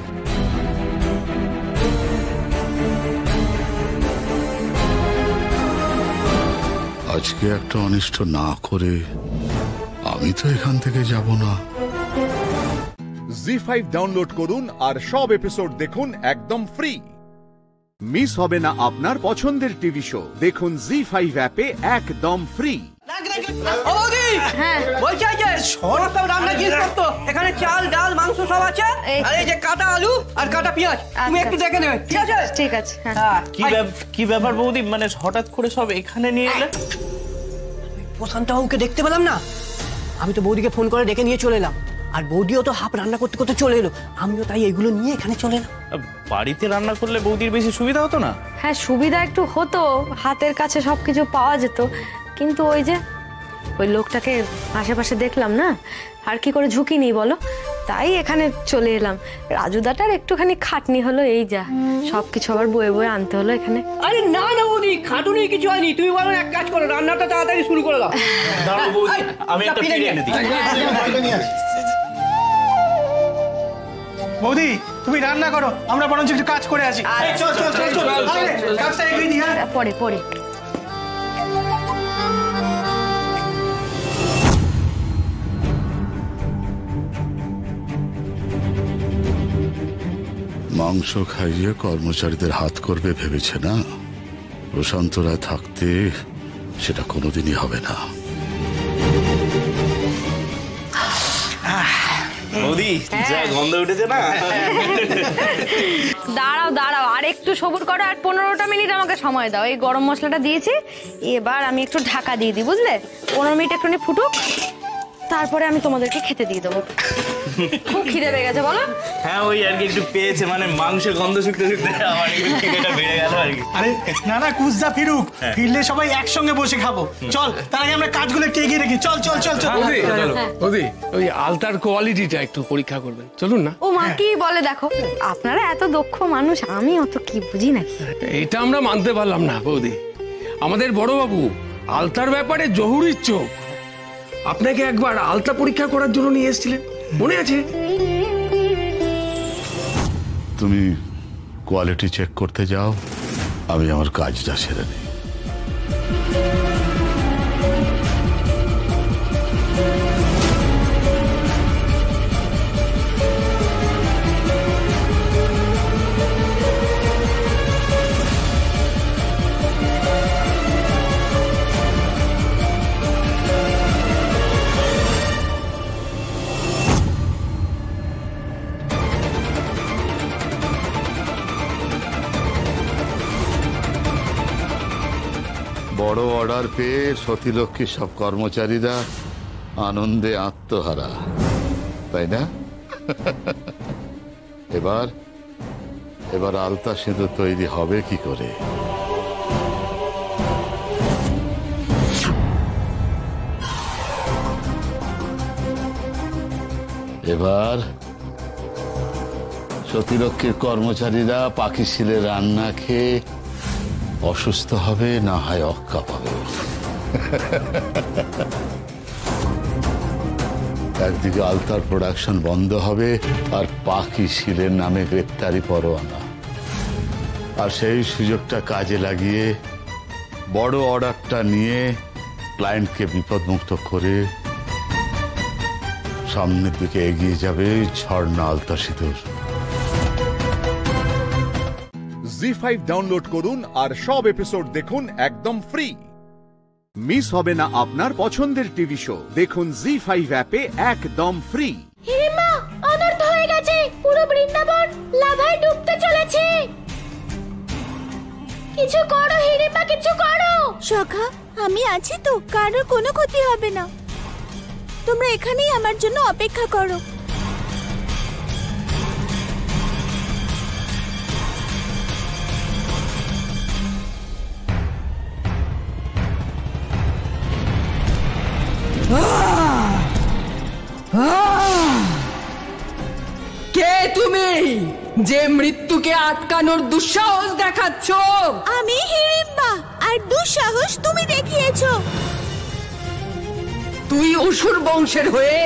আজকে একটা অনিষ্ট না করে আমি তো এখান থেকে যাব না। জি5 ডাউনলোড করুন আর সব এপিসোড দেখুন একদম ফ্রি। মিস হবে না আপনার পছন্দের টিভি শো, দেখুন জি5 অ্যাপে একদম ফ্রি। হ্যাঁ, বলছি যে সব রান্না জিনিসপত্র এখানে চাল, ডাল, মাংস সব আছে। আর এই যে কাটা আলু আর কাটা পেঁয়াজ তুমি একটু দেখে নেবে, ঠিক আছে? ঠিক আছে। কি ব্যাপার বৌদি, মানে হঠাৎ করে সব এখানে নিয়ে এলে? প্রশান্ত বাবুকে দেখতে পেলাম না, আমি তো বৌদিকে ফোন করে ডেকে নিয়ে চলে এলাম। আর বৌদিও তো হাফ রান্না করতে করতে চলে এলো, আমিও তাই এগুলো নিয়ে এখানে চলে এলাম। বাড়িতে রান্না করলে বৌদির বেশি সুবিধা হতো না? হ্যাঁ সুবিধা একটু হতো, হাতের কাছে সবকিছু পাওয়া যেত, কিন্তু ওই যে ওই লোকটাকে আশেপাশে দেখলাম না, আর কি করে ঝুঁকি নেই বলো, তাই এখানে চলে এলাম। রাজুদাটার একটুখানি খাটনি হলো, এই যা সবকিছু আবার বয়ে বয়ে আনতে হলো এখানে। আরে না না বৌদি, খাটুনি কিছু হয়নি, তুমি বলো এক কাজ করো, রান্নাটা তাড়াতাড়ি শুরু করে দাও। দাঁড়াও বৌদি, আমি একটা পিড়ে এনে দিই। বৌদি তুমি রান্না করো, আমরা বরঞ্চ একটু কাজ করে আসি। চল চল চল চল, কাজটা এগিয়ে দিই। হ্যাঁ পরে পরে। মাংস খাইয়ে কর্মচারীদের হাত করবে ভেবেছে না? প্রশান্ত রায় থাকতে সেটা কোনোদিনই হবে না। বৌদি যা গন্ধ উঠেছে না। দাঁড়াও দাঁড়াও, আর একটু সবুর করো, আর 15টা মিনিট আমাকে সময় দাও। এই গরম মশলাটা দিয়েছি, এবার আমি একটু ঢাকা দিয়ে দিই, বুঝলে? 15 মিনিট একটুখানি ফুটুক, তারপরে আমি তোমাদেরকে খেতে দিয়ে দেবো। খুব খিদে পেয়ে গেছে বলো? হ্যাঁ ওই আর কি একটু পেয়েছে, মানে মাংসের গন্ধ শুকতে শুকতে আমার একটু খিদেটা বেড়ে গেল আর কি। আরে না না, কুজদা ফিরুক, ফিরলে সবাই একসঙ্গে বসে খাবো। চল তার আগে আমরা কাজগুলো একটু এগিয়ে রেখি। চল চল চল চল। ওদি ওই আলতার কোয়ালিটিটা একটু পরীক্ষা করবেন, চলুন না। ও মা কি বলে দেখো, আপনারা এত দক্ষ মানুষ, আমি অত কি বুঝি নাকি? এটা আমরা মানতে পারলাম না বৌদি। আমাদের বড় বাবু আলতার ব্যাপারে জহুরির চোখ, আপনাকে একবার আলতা পরীক্ষা করার জন্য নিয়ে এসেছিলেন, মনে আছে? তুমি কোয়ালিটি চেক করতে যাও, আমি আমার কাজটা সেরে নিই। বড় অর্ডার পেয়ে সতীলক্ষ্মী সব কর্মচারীরা আনন্দে আত্মহারা, তাই না? এবার এবার আলতা সিঁদুর তৈরি হবে কি করে? এবার সতীলক্ষ্মীর কর্মচারীরা পাখি শিলের রান্না খেয়ে অসুস্থ হবে, না হয় অক্কা পাবে। একদিকে আলতার প্রোডাকশন বন্ধ হবে, আর পাখি শিলের নামে গ্রেপ্তারি পরোয়ানা। আর সেই সুযোগটা কাজে লাগিয়ে বড় অর্ডারটা নিয়ে ক্লায়েন্টকে বিপদমুক্ত করে সামনের দিকে এগিয়ে যাবে ঝর্ণা আলতা সিঁদুর। জি5 ডাউনলোড করুন আর সব এপিসোড দেখুন একদম ফ্রি। মিস হবে না আপনার পছন্দের টিভি শো, দেখুন জি5 অ্যাপে একদম ফ্রি। হিড়িম্বা, অনর্থ হয়ে গেছে, পুরো বৃন্দাবন লাভায় ডুবতে চলেছে। কিছু করো হিড়িম্বা, কিছু করো। সখা, আমি আছি তো, কারোর কোনো ক্ষতি হবে না। তোমরা এখানেই আমার জন্য অপেক্ষা করো। কে তুমি যে মৃত্যুকে আটকানোর দুঃসাহস দেখাচ্ছ? আমি হিড়িম্বা, আর দুঃসাহস তুমি দেখিয়েছো। তুই অসুর বংশের হয়ে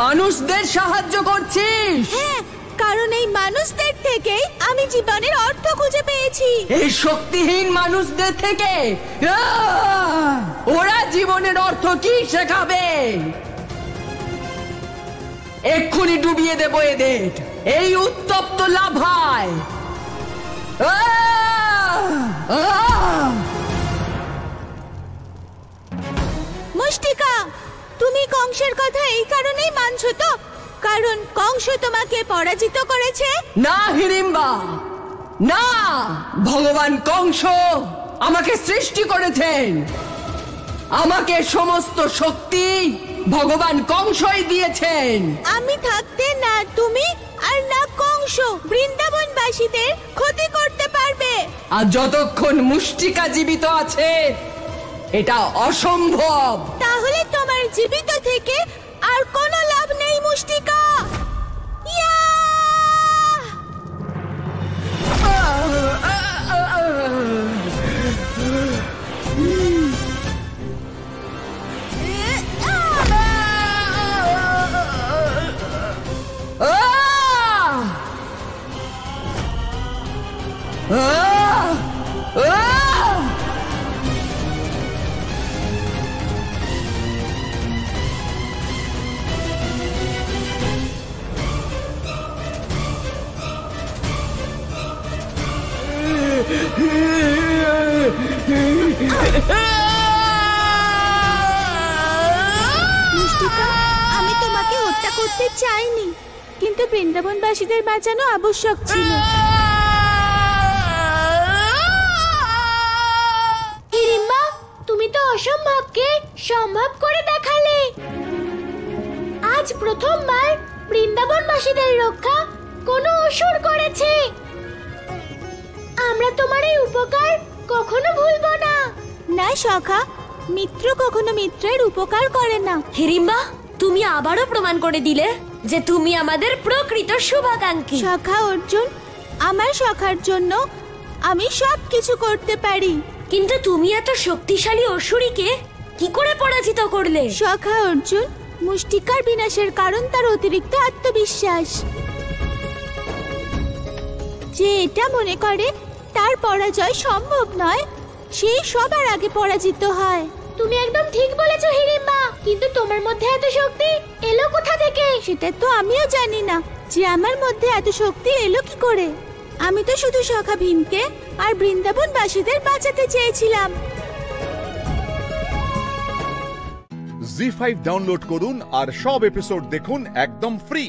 মানুষদের সাহায্য করছিস? হ্যাঁ, কারণ এই মানুষদের থেকেই আমি জীবনের অর্থ খুঁজে পেয়েছি। এই শক্তিহীন মানুষদের থেকে ওরা জীবনের অর্থ কি শেখাবে? এক্ষুনি ডুবিয়ে দেবো এদের এই উত্তপ্ত লাভায়। মুষ্টিকা, তুমি কংসের কথা এই কারণেই মানছো তো কারণ কংস তোমাকে পরাজিত করেছে? না হিড়িম্বা, না, ভগবান কংস আমাকে সৃষ্টি করেছেন, আমাকে সমস্ত শক্তি ভগবান কংসই দিয়েছেন। আমি থাকতে না তুমি আর না কংস বৃন্দাবনবাসীদের ক্ষতি করতে পারবে। আর যতক্ষণ মুষ্টিকা জীবিত আছে এটা অসম্ভব। তাহলে তোমার জীবিত থেকে আর কোনো লাভ নেই মুষ্টিকা। আমি তোমাকে হত্যা করতে চাইনি, কিন্তু বৃন্দাবনবাসীদের বাঁচানো আবশ্যক ছিল। হিড়িম্বা, তুমি তো অসম্ভবকে সম্ভব করে দেখালে। আজ প্রথমবার বৃন্দাবনবাসীদের রক্ষা কোনো অসুর করেছে। আমরা তোমার এই উপকার কখনো ভুলবো না। না সখা, মিত্র কখনো মিত্রের উপকার করে না। হিড়িম্বা, তুমি আবারও প্রমাণ করে দিলে যে তুমি আমাদের প্রকৃত শুভাকাঙ্ক্ষী। সখা অর্জুন, আমার সখার জন্য আমি সব কিছু করতে পারি। কিন্তু তুমি এত শক্তিশালী অসুরীকে কি করে পরাজিত করলে? সখা অর্জুন, মুষ্টিকার বিনাশের কারণ তার অতিরিক্ত আত্মবিশ্বাস। যে এটা মনে করে তার পরাজয় সম্ভব নয়, সেই সবার আগে পরাজিত হয়। তুমি একদম ঠিক বলেছো হিড়িম্বা, কিন্তু তোমার মধ্যে এত শক্তি এলো কোথা থেকে? সেটা তো আমিও জানি না যে আমার মধ্যে এত শক্তি এলো কি করে। আমি তো শুধু সখা ভীমকে আর বৃন্দাবনবাসীদের বাঁচাতে চেয়েছিলাম। জি5 ডাউনলোড করুন আর সব এপিসোড দেখুন একদম ফ্রি।